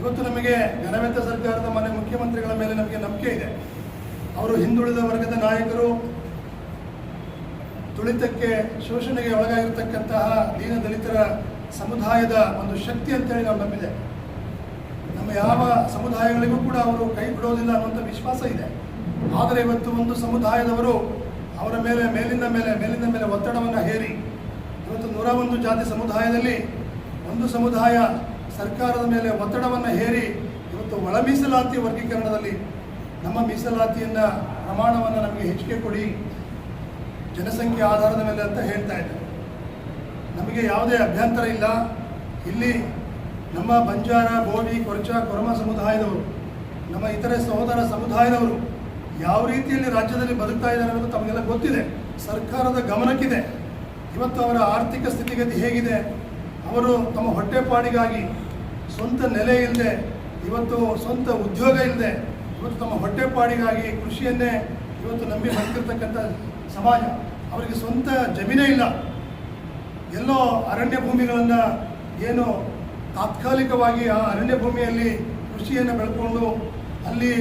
ಇವತ್ತು ನಮಗೆ ಘನವೆತ್ತ ಸರ್ಕಾರದ ಮಾನ್ಯ ಮುಖ್ಯಮಂತ್ರಿಗಳ ಮೇಲೆ ನಮಗೆ ನಂಬಿಕೆ ಇದೆ. ಅವರು ಹಿಂದುಳಿದ ವರ್ಗದ ನಾಯಕರು, ತುಳಿತಕ್ಕೆ ಶೋಷಣೆಗೆ ಒಳಗಾಗಿರ್ತಕ್ಕಂತಹ ದೀನ ದಲಿತರ ಸಮುದಾಯದ ಒಂದು ಶಕ್ತಿ ಅಂತೇಳಿ ನಾವು ನಂಬಿದೆ. ನಮ್ಮ ಯಾವ ಸಮುದಾಯಗಳಿಗೂ ಕೂಡ ಅವರು ಕೈ ಬಿಡೋದಿಲ್ಲ ಅನ್ನುವಂಥ ವಿಶ್ವಾಸ ಇದೆ. ಆದರೆ ಇವತ್ತು ಒಂದು ಸಮುದಾಯದವರು ಅವರ ಮೇಲೆ ಮೇಲಿಂದ ಮೇಲೆ ಒತ್ತಡವನ್ನು ಹೇರಿ ಇವತ್ತು 101 ಜಾತಿ ಸಮುದಾಯದಲ್ಲಿ ಒಂದು ಸಮುದಾಯ ಸರ್ಕಾರದ ಮೇಲೆ ಒತ್ತಡವನ್ನು ಹೇರಿ ಇವತ್ತು ಒಳ ಮೀಸಲಾತಿ ವರ್ಗೀಕರಣದಲ್ಲಿ ನಮ್ಮ ಮೀಸಲಾತಿಯನ್ನು ಪ್ರಮಾಣವನ್ನು ನಮಗೆ ಹೆಚ್ಚಿಗೆ ಕೊಡಿ, ಜನಸಂಖ್ಯೆ ಆಧಾರದ ಮೇಲೆ ಅಂತ ಹೇಳ್ತಾ ಇದ್ದಾರೆ. ನಮಗೆ ಯಾವುದೇ ಅಭ್ಯಂತರ ಇಲ್ಲ. ಇಲ್ಲಿ ನಮ್ಮ ಬಂಜಾರ, ಬೋವಿ, ಕೊರ್ಚ, ಕೊರಮ ಸಮುದಾಯದವರು, ನಮ್ಮ ಇತರೆ ಸಹೋದರ ಸಮುದಾಯದವರು ಯಾವ ರೀತಿಯಲ್ಲಿ ರಾಜ್ಯದಲ್ಲಿ ಬದುಕ್ತಾ ಇದ್ದಾರೆ ಅನ್ನೋದು ತಮಗೆಲ್ಲ ಗೊತ್ತಿದೆ. ಸರ್ಕಾರದ ಗಮನಕ್ಕಿದೆ. ಇವತ್ತು ಅವರ ಆರ್ಥಿಕ ಸ್ಥಿತಿಗತಿ ಹೇಗಿದೆ, ಅವರು ತಮ್ಮ ಹೊಟ್ಟೆಪಾಡಿಗಾಗಿ ಸ್ವಂತ ನೆಲೆ ಇಲ್ಲದೆ, ಇವತ್ತು ಸ್ವಂತ ಉದ್ಯೋಗ ಇಲ್ಲದೆ, ಇವತ್ತು ತಮ್ಮ ಹೊಟ್ಟೆಪಾಡಿಗಾಗಿ ಕೃಷಿಯನ್ನೇ ಇವತ್ತು ನಂಬಿ ಬದುಕಿರ್ತಕ್ಕಂಥ ಸಮಾಜ. ಅವರಿಗೆ ಸ್ವಂತ ಜಮೀನೇ ಇಲ್ಲ. ಎಲ್ಲೋ ಅರಣ್ಯ ಭೂಮಿಗಳನ್ನು ಏನು ತಾತ್ಕಾಲಿಕವಾಗಿ ಆ ಅರಣ್ಯ ಭೂಮಿಯಲ್ಲಿ ಕೃಷಿಯನ್ನು ಬೆಳ್ಕೊಂಡು ಅಲ್ಲಿ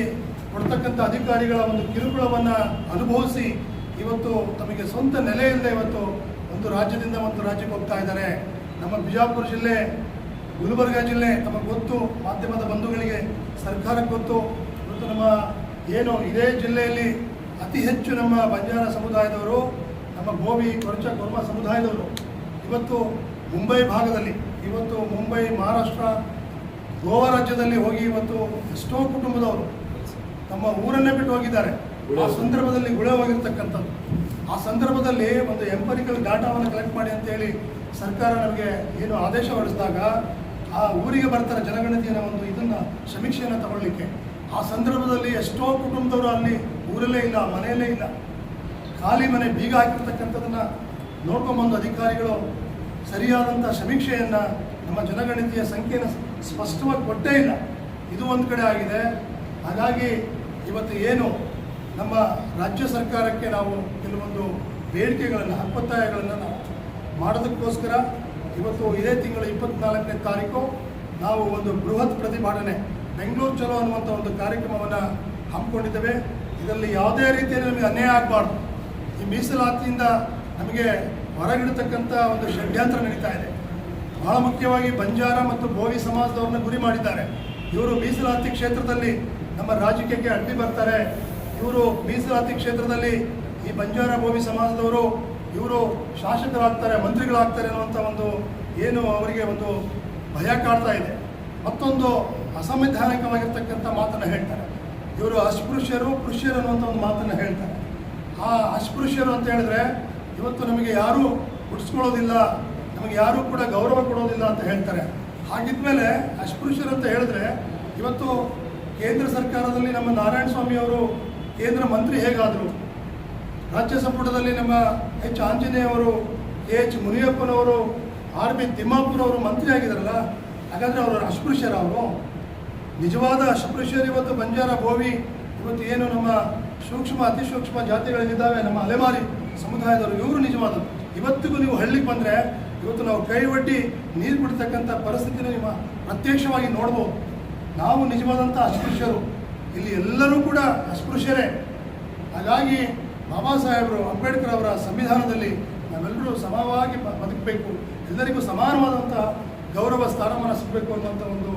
ಕೊಡ್ತಕ್ಕಂಥ ಅಧಿಕಾರಿಗಳ ಒಂದು ಕಿರುಕುಳವನ್ನು ಅನುಭವಿಸಿ ಇವತ್ತು ತಮಗೆ ಸ್ವಂತ ನೆಲೆ ಇಲ್ಲದೆ ಇವತ್ತು ಒಂದು ರಾಜ್ಯದಿಂದ ಒಂದು ರಾಜ್ಯಕ್ಕೆ ಹೋಗ್ತಾ ಇದ್ದಾರೆ. ನಮ್ಮ ಬಿಜಾಪುರ ಜಿಲ್ಲೆ, ಗುಲ್ಬರ್ಗ ಜಿಲ್ಲೆ ತಮಗೆ ಗೊತ್ತು, ಮಾಧ್ಯಮದ ಬಂಧುಗಳಿಗೆ, ಸರ್ಕಾರಕ್ಕೆ ಗೊತ್ತು. ಇವತ್ತು ನಮ್ಮ ಏನು ಇದೇ ಜಿಲ್ಲೆಯಲ್ಲಿ ಅತಿ ಹೆಚ್ಚು ನಮ್ಮ ಬಂಜಾರ ಸಮುದಾಯದವರು, ನಮ್ಮ ಬೋವಿ, ಕೊರ್ಚ, ಕೊರ್ಮ ಸಮುದಾಯದವರು ಇವತ್ತು ಮುಂಬೈ ಭಾಗದಲ್ಲಿ, ಇವತ್ತು ಮುಂಬೈ, ಮಹಾರಾಷ್ಟ್ರ, ಗೋವಾ ರಾಜ್ಯದಲ್ಲಿ ಹೋಗಿ ಇವತ್ತು ಎಷ್ಟೋ ಕುಟುಂಬದವರು ತಮ್ಮ ಊರನ್ನೇ ಬಿಟ್ಟು ಹೋಗಿದ್ದಾರೆ. ಆ ಸಂದರ್ಭದಲ್ಲಿ ಗುಳೆ ಹೋಗಿರ್ತಕ್ಕಂಥದ್ದು. ಆ ಸಂದರ್ಭದಲ್ಲಿ ಒಂದು ಎಂಪರಿಕಲ್ ಡಾಟಾವನ್ನು ಕಲೆಕ್ಟ್ ಮಾಡಿ ಅಂತೇಳಿ ಸರ್ಕಾರ ನಮಗೆ ಏನು ಆದೇಶ ಹೊರಡಿಸಿದಾಗ ಆ ಊರಿಗೆ ಬರ್ತಾರೆ ಜನಗಣತಿಯ ಒಂದು ಇದನ್ನು ಸಮೀಕ್ಷೆಯನ್ನು ತಗೊಳ್ಳಿಕ್ಕೆ. ಆ ಸಂದರ್ಭದಲ್ಲಿ ಎಷ್ಟೋ ಕುಟುಂಬದವರು ಅಲ್ಲಿ ಊರಲ್ಲೇ ಇಲ್ಲ, ಮನೆಯಲ್ಲೇ ಇಲ್ಲ, ಖಾಲಿ ಮನೆ ಬೀಗ ಹಾಕಿರ್ತಕ್ಕಂಥದ್ದನ್ನು ನೋಡ್ಕೊಂಬಂದು ಅಧಿಕಾರಿಗಳು ಸರಿಯಾದಂಥ ಸಮೀಕ್ಷೆಯನ್ನು ನಮ್ಮ ಜನಗಣತಿಯ ಸಂಖ್ಯೆಯನ್ನು ಸ್ಪಷ್ಟವಾಗಿ ಕೊಟ್ಟೇ ಇಲ್ಲ. ಇದು ಒಂದು ಕಡೆ ಆಗಿದೆ. ಹಾಗಾಗಿ ಇವತ್ತು ಏನು ನಮ್ಮ ರಾಜ್ಯ ಸರ್ಕಾರಕ್ಕೆ ನಾವು ಕೆಲವೊಂದು ಬೇಡಿಕೆಗಳನ್ನು, ಹಕ್ಕೊತ್ತಾಯಗಳನ್ನು ನಾವು ಮಾಡೋದಕ್ಕೋಸ್ಕರ ಇವತ್ತು ಇದೇ ತಿಂಗಳು 24ನೇ ತಾರೀಕು ನಾವು ಒಂದು ಬೃಹತ್ ಪ್ರತಿಭಟನೆ ಬೆಂಗಳೂರು ಚಲೋ ಅನ್ನುವಂಥ ಒಂದು ಕಾರ್ಯಕ್ರಮವನ್ನು ಹಮ್ಮಿಕೊಂಡಿದ್ದೇವೆ. ಇದರಲ್ಲಿ ಯಾವುದೇ ರೀತಿಯಲ್ಲಿ ನಮಗೆ ಅನ್ಯಾಯ ಆಗಬಾರ್ದು. ಈ ಮೀಸಲಾತಿಯಿಂದ ನಮಗೆ ಹೊರಗಿಡತಕ್ಕಂಥ ಒಂದು ಷಡ್ಯಂತ್ರ ನಡೀತಾ ಇದೆ. ಬಹಳ ಮುಖ್ಯವಾಗಿ ಬಂಜಾರ ಮತ್ತು ಬೋವಿ ಸಮಾಜದವ್ರನ್ನ ಗುರಿ ಮಾಡಿದ್ದಾರೆ. ಇವರು ಮೀಸಲಾತಿ ಕ್ಷೇತ್ರದಲ್ಲಿ ನಮ್ಮ ರಾಜಕೀಯಕ್ಕೆ ಅಡ್ಡಿ ಬರ್ತಾರೆ, ಇವರು ಮೀಸಲಾತಿ ಕ್ಷೇತ್ರದಲ್ಲಿ ಈ ಬಂಜಾರ ಬೋವಿ ಸಮಾಜದವರು ಇವರು ಶಾಸಕರಾಗ್ತಾರೆ, ಮಂತ್ರಿಗಳಾಗ್ತಾರೆ ಅನ್ನುವಂಥ ಒಂದು ಏನು ಅವರಿಗೆ ಒಂದು ಭಯ ಕಾಡ್ತಾ ಇದೆ. ಮತ್ತೊಂದು ಅಸಂವಿಧಾನಿಕವಾಗಿರ್ತಕ್ಕಂಥ ಮಾತನ್ನು ಹೇಳ್ತಾರೆ. ಇವರು ಅಸ್ಪೃಶ್ಯರು, ಪುರುಷರು ಅನ್ನುವಂಥ ಒಂದು ಮಾತನ್ನು ಹೇಳ್ತಾರೆ. ಆ ಅಸ್ಪೃಶ್ಯರು ಅಂತ ಹೇಳಿದ್ರೆ ಇವತ್ತು ನಮಗೆ ಯಾರೂ ಉಳಿಸ್ಕೊಳ್ಳೋದಿಲ್ಲ, ನಮಗೆ ಯಾರೂ ಕೂಡ ಗೌರವ ಕೊಡೋದಿಲ್ಲ ಅಂತ ಹೇಳ್ತಾರೆ. ಹಾಗಿದ್ಮೇಲೆ ಅಸ್ಪೃಶ್ಯರು ಅಂತ ಹೇಳಿದ್ರೆ ಇವತ್ತು ಕೇಂದ್ರ ಸರ್ಕಾರದಲ್ಲಿ ನಮ್ಮ ನಾರಾಯಣ ಸ್ವಾಮಿ ಅವರು ಕೇಂದ್ರ ಮಂತ್ರಿ ಹೇಗಾದರು, ರಾಜ್ಯ ಸಂಪುಟದಲ್ಲಿ ನಮ್ಮ ಎಚ್ ಆಂಜನೇಯ ಅವರು, ಎಚ್ ಮುನಿಯಪ್ಪನವರು, ಆರ್.ಬಿ. ತಿಮ್ಮಾಪುರ ಅವರು ಮಂತ್ರಿ ಆಗಿದಾರಲ್ಲ, ಹಾಗಾದರೆ ಅವರು ಅಸ್ಪೃಶ್ಯರ? ಅವರು ನಿಜವಾದ ಅಸ್ಪೃಶ್ಯರು ಇವತ್ತು ಬಂಜಾರ, ಬೋವಿ, ಇವತ್ತು ಏನು ನಮ್ಮ ಸೂಕ್ಷ್ಮ ಅತಿ ಸೂಕ್ಷ್ಮ ಜಾತಿಗಳಿದ್ದಾವೆ, ನಮ್ಮ ಅಲೆಮಾರಿ ಸಮುದಾಯದವರು, ಇವರು ನಿಜವಾದದ್ದು. ಇವತ್ತಿಗೂ ನೀವು ಹಳ್ಳಿಗೆ ಬಂದರೆ ಇವತ್ತು ನಾವು ಕೈ ಒಡ್ಡಿ ನೀರು ಬಿಡ್ತಕ್ಕಂಥ ಪರಿಸ್ಥಿತಿನ ನಿಮ್ಮ ಪ್ರತ್ಯಕ್ಷವಾಗಿ ನೋಡ್ಬೋದು. ನಾವು ನಿಜವಾದಂಥ ಅಸ್ಪೃಶ್ಯರು, ಇಲ್ಲಿ ಎಲ್ಲರೂ ಕೂಡ ಅಸ್ಪೃಶ್ಯರೇ. ಹಾಗಾಗಿ ಬಾಬಾ ಸಾಹೇಬರು ಅಂಬೇಡ್ಕರ್ ಅವರ ಸಂವಿಧಾನದಲ್ಲಿ ನಾವೆಲ್ಲರೂ ಸಮವಾಗಿ ಬದುಕಬೇಕು, ಎಲ್ಲರಿಗೂ ಸಮಾನವಾದಂಥ ಗೌರವ ಸ್ಥಾನಮಾನ ಸಿಗಬೇಕು ಅನ್ನುವಂಥ ಒಂದು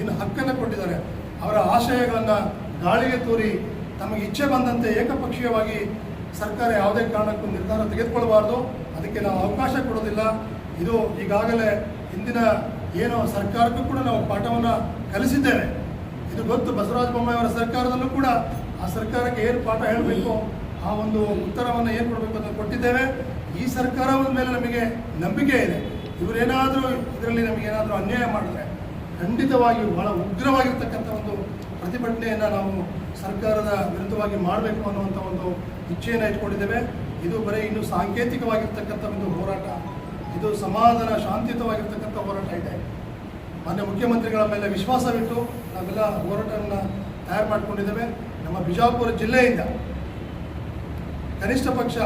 ಏನು ಹಕ್ಕನ್ನು ಕೊಟ್ಟಿದ್ದಾರೆ. ಅವರ ಆಶಯಗಳನ್ನು ಗಾಳಿಗೆ ತೂರಿ ತಮಗೆ ಇಚ್ಛೆ ಬಂದಂತೆ ಏಕಪಕ್ಷೀಯವಾಗಿ ಸರ್ಕಾರ ಯಾವುದೇ ಕಾರಣಕ್ಕೂ ನಿರ್ಧಾರ ತೆಗೆದುಕೊಳ್ಬಾರ್ದು. ಅದಕ್ಕೆ ನಾವು ಅವಕಾಶ ಕೊಡೋದಿಲ್ಲ. ಇದು ಈಗಾಗಲೇ ಹಿಂದಿನ ಏನು ಸರ್ಕಾರಕ್ಕೂ ಕೂಡ ನಾವು ಪಾಠವನ್ನು ಕಲಿಸಿದ್ದೇವೆ. ಇದು ಗೊತ್ತು, ಬಸವರಾಜ ಬೊಮ್ಮಾಯಿ ಅವರ ಸರ್ಕಾರದಲ್ಲೂ ಕೂಡ ಆ ಸರ್ಕಾರಕ್ಕೆ ಏನು ಪಾಠ ಹೇಳಬೇಕು, ಆ ಒಂದು ಉತ್ತರವನ್ನು ಏನು ಕೊಡಬೇಕು ಅಂತ ಕೊಟ್ಟಿದ್ದೇವೆ. ಈ ಸರ್ಕಾರದ ಮೇಲೆ ನಮಗೆ ನಂಬಿಕೆ ಇದೆ. ಇವರೇನಾದರೂ ಇದರಲ್ಲಿ ನಮಗೇನಾದರೂ ಅನ್ಯಾಯ ಮಾಡಿದ್ರೆ ಖಂಡಿತವಾಗಿ ಬಹಳ ಉಗ್ರವಾಗಿರ್ತಕ್ಕಂಥ ಒಂದು ಪ್ರತಿಭಟನೆಯನ್ನು ನಾವು ಸರ್ಕಾರದ ವಿರುದ್ಧವಾಗಿ ಮಾಡಬೇಕು ಅನ್ನುವಂಥ ಒಂದು ಇಚ್ಛೆಯನ್ನು ಇಟ್ಕೊಂಡಿದ್ದೇವೆ. ಇದು ಬರೀ ಇನ್ನು ಸಾಂಕೇತಿಕವಾಗಿರ್ತಕ್ಕಂಥ ಒಂದು ಹೋರಾಟ. ಇದು ಸಮಾಧಾನ ಶಾಂತಿಯುತವಾಗಿರ್ತಕ್ಕಂಥ ಹೋರಾಟ ಇದೆ. ಮಾನ್ಯ ಮುಖ್ಯಮಂತ್ರಿಗಳ ಮೇಲೆ ವಿಶ್ವಾಸವಿಟ್ಟು ನಾವೆಲ್ಲ ಹೋರಾಟವನ್ನು ತಯಾರು ಮಾಡಿಕೊಂಡಿದ್ದೇವೆ. ನಮ್ಮ ಬಿಜಾಪುರ ಜಿಲ್ಲೆಯಿಂದ ಕನಿಷ್ಠ ಪಕ್ಷ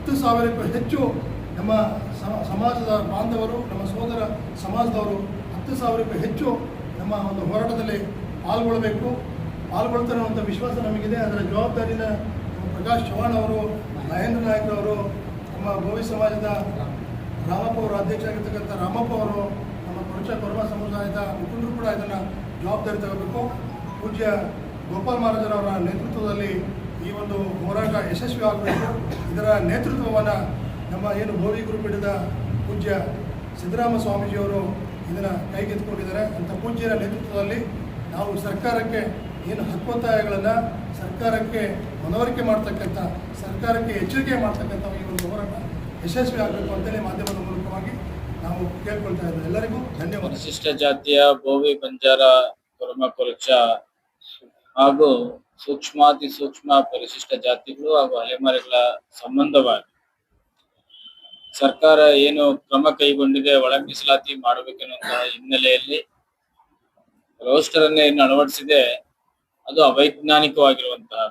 10,000ಕ್ಕೂ ಹೆಚ್ಚು ನಮ್ಮ ಸಮಾಜದ ಬಾಂಧವರು, ನಮ್ಮ ಸೋದರ ಸಮಾಜದವರು 10,000ಕ್ಕೂ ಹೆಚ್ಚು ನಮ್ಮ ಒಂದು ಹೋರಾಟದಲ್ಲಿ ಪಾಲ್ಗೊಳ್ತಾರೆ ಅನ್ನುವಂಥ ವಿಶ್ವಾಸ ನಮಗಿದೆ. ಅದರ ಜವಾಬ್ದಾರಿನ ನಮ್ಮ ಪ್ರಕಾಶ್ ಚವ್ಹಾಣ್ ಅವರು, ಮಹೇಂದ್ರ ನಾಯ್ಕರವರು, ನಮ್ಮ ಬೋವಿ ಸಮಾಜದ ರಾಮಪ್ಪ ಅವರು, ಅಧ್ಯಕ್ಷ ಆಗಿರ್ತಕ್ಕಂಥ ರಾಮಪ್ಪ ಅವರು, ನಮ್ಮ ಕೊರಮ ಸಮುದಾಯದ ಮುಖಂಡರು ಕೂಡ ಇದನ್ನು ಜವಾಬ್ದಾರಿ ತಗೋಬೇಕು. ಪೂಜ್ಯ ಗೋಪಾಲ್ ಮಹಾರಾಜರವರ ನೇತೃತ್ವದಲ್ಲಿ ಈ ಒಂದು ಹೋರಾಟ ಯಶಸ್ವಿ ಆಗಬೇಕು. ಇದರ ನೇತೃತ್ವವನ್ನು ನಮ್ಮ ಏನು ಬೋವಿ ಗುರುಪೀಠದ ಪೂಜ್ಯ ಸಿದ್ದರಾಮ ಸ್ವಾಮೀಜಿಯವರು ಇದನ್ನು ಕೈಗೆತ್ತಿಕೊಂಡಿದ್ದಾರೆ. ಅಂಥ ಪೂಜ್ಯರ ನೇತೃತ್ವದಲ್ಲಿ ನಾವು ಸರ್ಕಾರಕ್ಕೆ ಏನು ಹಕ್ಕೊತ್ತಾಯಗಳನ್ನು ಸರ್ಕಾರಕ್ಕೆ ಮನವರಿಕೆ ಮಾಡ್ತಕ್ಕಂಥ, ಸರ್ಕಾರಕ್ಕೆ ಎಚ್ಚರಿಕೆ ಮಾಡ್ತಕ್ಕಂಥ ಈ ಒಂದು ಹೋರಾಟ ಯಶಸ್ವಿ ಆಗಬೇಕು ಅಂತೇಳಿ ಮಾಧ್ಯಮದ ಮೂಲಕವಾಗಿ ನಾವು ಕೇಳ್ಕೊಳ್ತಾ ಇದ್ದೇವೆ. ಎಲ್ಲರಿಗೂ ಧನ್ಯವಾದ. ಪರಿಶಿಷ್ಟ ಜಾತಿಯ ಬೋವಿ, ಬಂಜಾರ, ಕೊರಮ, ಕೊರಚ ಹಾಗೂ ಸೂಕ್ಷ್ಮಾತಿ ಸೂಕ್ಷ್ಮ ಪರಿಶಿಷ್ಟ ಜಾತಿಗಳು ಹಾಗೂ ಅಲೆಮಾರಿಗಳ ಸಂಬಂಧವಾಗಿ ಸರ್ಕಾರ ಏನು ಕ್ರಮ ಕೈಗೊಂಡಿದೆ, ಒಳ ಮೀಸಲಾತಿ ಮಾಡಬೇಕೆನ್ನುವಂತಹ ಹಿನ್ನೆಲೆಯಲ್ಲಿ ರೋಸ್ಟರ್ ಅನ್ನು ಏನು ಅಳವಡಿಸಿದೆ ಅದು ಅವೈಜ್ಞಾನಿಕವಾಗಿರುವಂತಹ.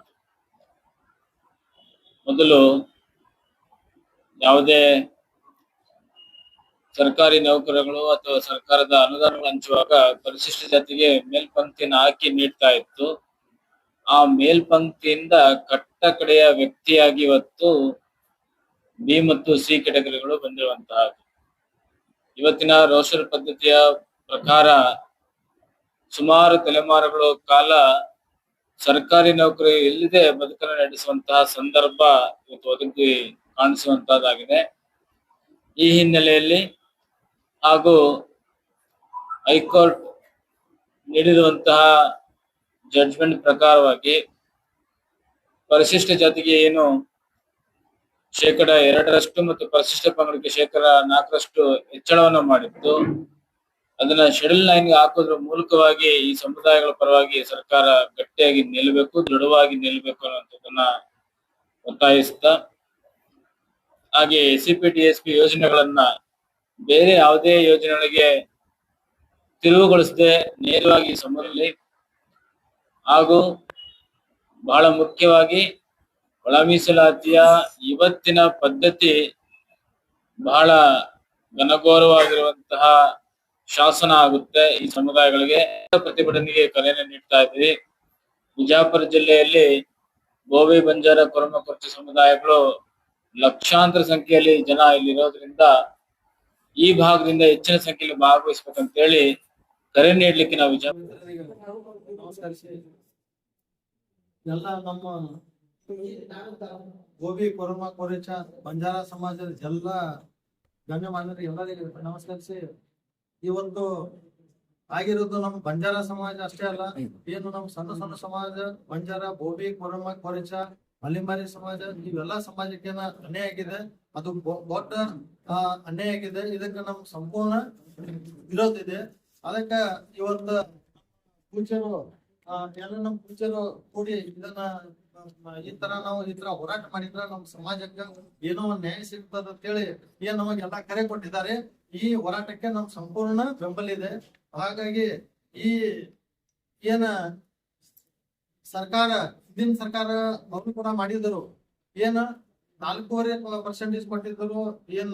ಮೊದಲು ಯಾವುದೇ ಸರ್ಕಾರಿ ನೌಕರಗಳು ಅಥವಾ ಸರ್ಕಾರದ ಅನುದಾನಗಳು ಹಂಚುವಾಗ ಪರಿಶಿಷ್ಟ ಜಾತಿಗೆ ಮೇಲ್ಪಂಕ್ತಿಯನ್ನು ಹಾಕಿ ನೀಡ್ತಾ ಇತ್ತು. ಆ ಮೇಲ್ಪಂಕ್ತಿಯಿಂದ ಕಟ್ಟ ಕಡೆಯ ವ್ಯಕ್ತಿಯಾಗಿ ಇವತ್ತು ಬಿ ಮತ್ತು ಸಿ ಕೆಟಗರಿಗಳು ಬಂದಿರುವಂತಹ. ಇವತ್ತಿನ ರೋಸ್ಟರ್ ಪದ್ಧತಿಯ ಪ್ರಕಾರ ಸುಮಾರು ತಲೆಮಾರುಗಳ ಕಾಲ ಸರ್ಕಾರಿ ನೌಕರಿ ಇಲ್ಲದೆ ಬದುಕನ್ನು ನಡೆಸುವಂತಹ ಸಂದರ್ಭ ಇವತ್ತು ಒದಗಿ ಕಾಣಿಸುವಂತಹದ್ದಾಗಿದೆ. ಈ ಹಿನ್ನೆಲೆಯಲ್ಲಿ ಹಾಗೂ ಹೈಕೋರ್ಟ್ ನೀಡಿರುವಂತಹ ಜಡ್ಜ್ಮೆಂಟ್ ಪ್ರಕಾರವಾಗಿ ಪರಿಶಿಷ್ಟ ಜಾತಿಗೆ ಏನು 2% ಮತ್ತು ಪರಿಶಿಷ್ಟ ಪಂಗಡಕ್ಕೆ 4% ಹೆಚ್ಚಳವನ್ನು ಮಾಡಿತ್ತು. ಅದನ್ನ ಶೆಡ್ಯೂಲ್ 9ಗೆ ಹಾಕೋದ್ರ ಮೂಲಕವಾಗಿ ಈ ಸಮುದಾಯಗಳ ಪರವಾಗಿ ಸರ್ಕಾರ ಗಟ್ಟಿಯಾಗಿ ನಿಲ್ಲಬೇಕು, ದೃಢವಾಗಿ ನಿಲ್ಲಬೇಕು ಅನ್ನುವಂಥದ್ದನ್ನ ಒತ್ತಾಯಿಸ್ತಾ, ಹಾಗೆ SCP DSP ಯೋಜನೆಗಳನ್ನ ಬೇರೆ ಯಾವುದೇ ಯೋಜನೆಗಳಿಗೆ ತಿರುವುಗೊಳಿಸದೆ ನೇರವಾಗಿ ಸಮರಲ್ಲಿ ಹಾಗೂ ಬಹಳ ಮುಖ್ಯವಾಗಿ ಒಳ ಮೀಸಲಾತಿಯ ಇವತ್ತಿನ ಪದ್ಧತಿ ಬಹಳ ಘನಘೋರವಾಗಿರುವಂತಹ ಶಾಸನ ಆಗುತ್ತೆ. ಈ ಸಮುದಾಯಗಳಿಗೆ ಪ್ರತಿಭಟನೆಗೆ ಕರೆಯನ್ನು ನೀಡ್ತಾ ಇದ್ದೀವಿ. ಬಿಜಾಪುರ ಜಿಲ್ಲೆಯಲ್ಲಿ ಬೋವಿ, ಬಂಜಾರ, ಕೊರಮ, ಕೊರಚ ಸಮುದಾಯಗಳು ಲಕ್ಷಾಂತರ ಸಂಖ್ಯೆಯಲ್ಲಿ ಜನ ಇಲ್ಲಿರೋದ್ರಿಂದ ಈ ಭಾಗದಿಂದ ಹೆಚ್ಚಿನ ಸಂಖ್ಯೆಯಲ್ಲಿ ಭಾಗವಹಿಸ್ಬೇಕಂತ ಹೇಳಿ ಕರೆ ನೀಡ್ಲಿಕ್ಕೆ ನಾವು ಎಲ್ಲ ನಮ್ಮ ಗೋಬಿ, ಕೊರಮ, ಕೊರಚ, ಬಂಜಾರ ಸಮಾಜದ ಎಲ್ಲ ಗಣ್ಯಮಾನ್ಯರಿಗೆ ಎಲ್ಲರಿಗೂ ನಮಸ್ಕರಿಸಿ, ಇವತ್ತು ಆಗಿರೋದು ನಮ್ಮ ಬಂಜಾರ ಸಮಾಜ ಅಷ್ಟೇ ಅಲ್ಲ, ಏನು ನಮ್ಮ ಸಣ್ಣ ಸಣ್ಣ ಸಮಾಜ ಬಂಜಾರ, ಬೋಬಿ, ಕೊರಮ, ಕೊರಚ, ಅಲಿಮಾರಿ ಸಮಾಜ ಇವೆಲ್ಲ ಸಮಾಜಕ್ಕೆ ಅನ್ಯಾಯ ಆಗಿದೆ. ಅದು ದೊಡ್ಡ ಅನ್ಯಾಯ ಆಗಿದೆ. ಇದಕ್ಕೆ ನಮ್ ಸಂಪೂರ್ಣ ವಿರೋಧ ಇದೆ. ಅದಕ್ಕೆ ಇವತ್ತು ಪೂಜ್ಯರು ಎಲ್ಲ ನಮ್ಮ ಪೂಜ್ಯರು ಕೂಡಿ ಇದನ್ನ ಈ ತರ ಹೋರಾಟ ಮಾಡಿದ್ರ ನಮ್ಮ ಸಮಾಜಕ್ಕೆ ಏನೋ ಒಂದ್ ನ್ಯಾಯ ಸಿಗ್ತದ ಅಂತ ಹೇಳಿ ಏನ್ ನಮಗೆಲ್ಲ ಕರೆ ಕೊಟ್ಟಿದ್ದಾರೆ. ಈ ಹೋರಾಟಕ್ಕೆ ನಮ್ ಸಂಪೂರ್ಣ ಬೆಂಬಲ ಇದೆ. ಹಾಗಾಗಿ ಈ ಏನ ಸರ್ಕಾರ ಹಿಂದಿನ ಸರ್ಕಾರ ಅವರು ಕೂಡ ಮಾಡಿದ್ರು, ಏನ 4.5% ಕೊಟ್ಟಿದ್ರು. ಏನ್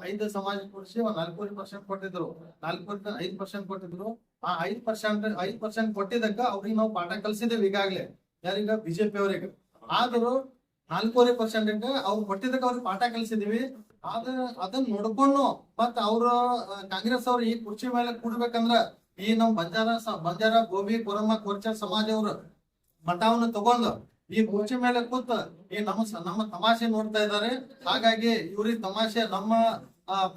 5 ಸಮಾಜ ಕೊಡಿಸಿ 4.5% ಕೊಟ್ಟಿದ್ರು. 5% ಕೊಟ್ಟಿದ್ರು. ಆ 5% ಕೊಟ್ಟಿದ್ದಕ್ಕ ಅವ್ರಿಗೆ ನಾವು ಪಾಠ ಕಲ್ಸಿದ್ದೇವೆ ಈಗಾಗ್ಲೇ. ಯಾರೀಗ ಬಿಜೆಪಿ ಅವ್ರಿಗೆ. ಆದ್ರೂ 4.5% ಅವ್ರು ಕೊಟ್ಟಿದ್ದಕ್ಕೆ ಅವ್ರಿಗೆ ಪಾಠ ಕಲ್ಸಿದೀವಿ. ಆದ್ರ ಅದನ್ನ ನೋಡ್ಕೊಂಡು ಮತ್ತ ಅವ್ರು ಕಾಂಗ್ರೆಸ್ ಅವ್ರು ಈ ಕುರ್ಚಿ ಮೇಲೆ ಕೂಡ್ಬೇಕಂದ್ರ ಈ ನಮ್ ಬಂಜಾರ, ಗೋಬಿ, ಕೊರಮ, ಕೊರ್ಚ ಸಮಾಜ ಅವ್ರು ಮಠವನ್ನು ತಗೊಂಡು ಈ ಕುರ್ಚಿ ಮೇಲೆ ಕೂತ ಈ ನಮ್ಮ ತಮಾಷೆ ನೋಡ್ತಾ ಇದ್ದಾರೆ. ಹಾಗಾಗಿ ಇವ್ರಿಗೆ ತಮಾಷೆ ನಮ್ಮ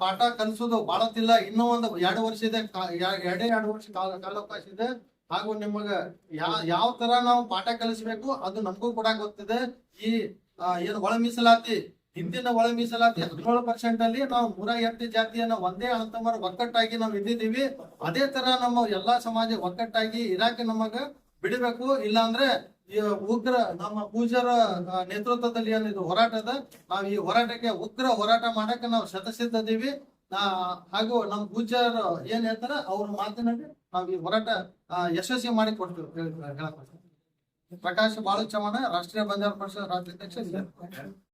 ಪಾಠ ಕಲಿಸೋದು ಬಾಳತಿಲ್ಲ. ಇನ್ನೂ ಒಂದು 2 ವರ್ಷ ಇದೆ, 2 ವರ್ಷ ಕಾಲಾವಕಾಶ ಇದೆ. ಹಾಗೂ ನಿಮಗ ಯಾವ ತರ ನಾವು ಪಾಠ ಕಲಿಸ್ಬೇಕು ಅದು ನಮಗೂ ಕೂಡ ಗೊತ್ತಿದೆ. ಈ ಏನು ಒಳ ಮೀಸಲಾತಿ, ಹಿಂದಿನ ಒಳ ಮೀಸಲಾತಿ 17% ಅಲ್ಲಿ ನಾವು 108 ಜಾತಿಯನ್ನ ಒಂದೇ ಹಂತಮರ ಒಕ್ಕಟ್ಟಾಗಿ ನಾವು ಇದ್ದಿದ್ದೀವಿ. ಅದೇ ತರ ನಮ್ಮ ಎಲ್ಲಾ ಸಮಾಜ ಒಕ್ಕಟ್ಟಾಗಿ ಇರಾಕ ನಮಗ ಬಿಡಬೇಕು. ಇಲ್ಲಾಂದ್ರೆ ಈ ಉಗ್ರ ನಮ್ಮ ಪೂಜಾರ ನೇತೃತ್ವದಲ್ಲಿ ಏನಿದು ಹೋರಾಟ ಅದ, ನಾವು ಈ ಹೋರಾಟಕ್ಕೆ ಉಗ್ರ ಹೋರಾಟ ಮಾಡಕ್ಕೆ ನಾವು ಶತಸಿದ್ಧದೀವಿ. ಹಾಗೂ ನಮ್ಮ ಪೂಜಾರ ಏನ್ ಹೇಳ್ತಾರ ಅವ್ರ ಮಾತಿನಲ್ಲಿ ನಾವು ಈ ಹೋರಾಟ ಯಶಸ್ವಿ ಮಾಡಿ ಕೊಡ್ತೀವಿ. ಪ್ರಕಾಶ್ ಬಾಳು ಚಮಣ, ರಾಷ್ಟ್ರೀಯ ಬಂಜಾರ ಪರಿಷತ್ ರಾಜ್ಯಾಧ್ಯಕ್ಷ.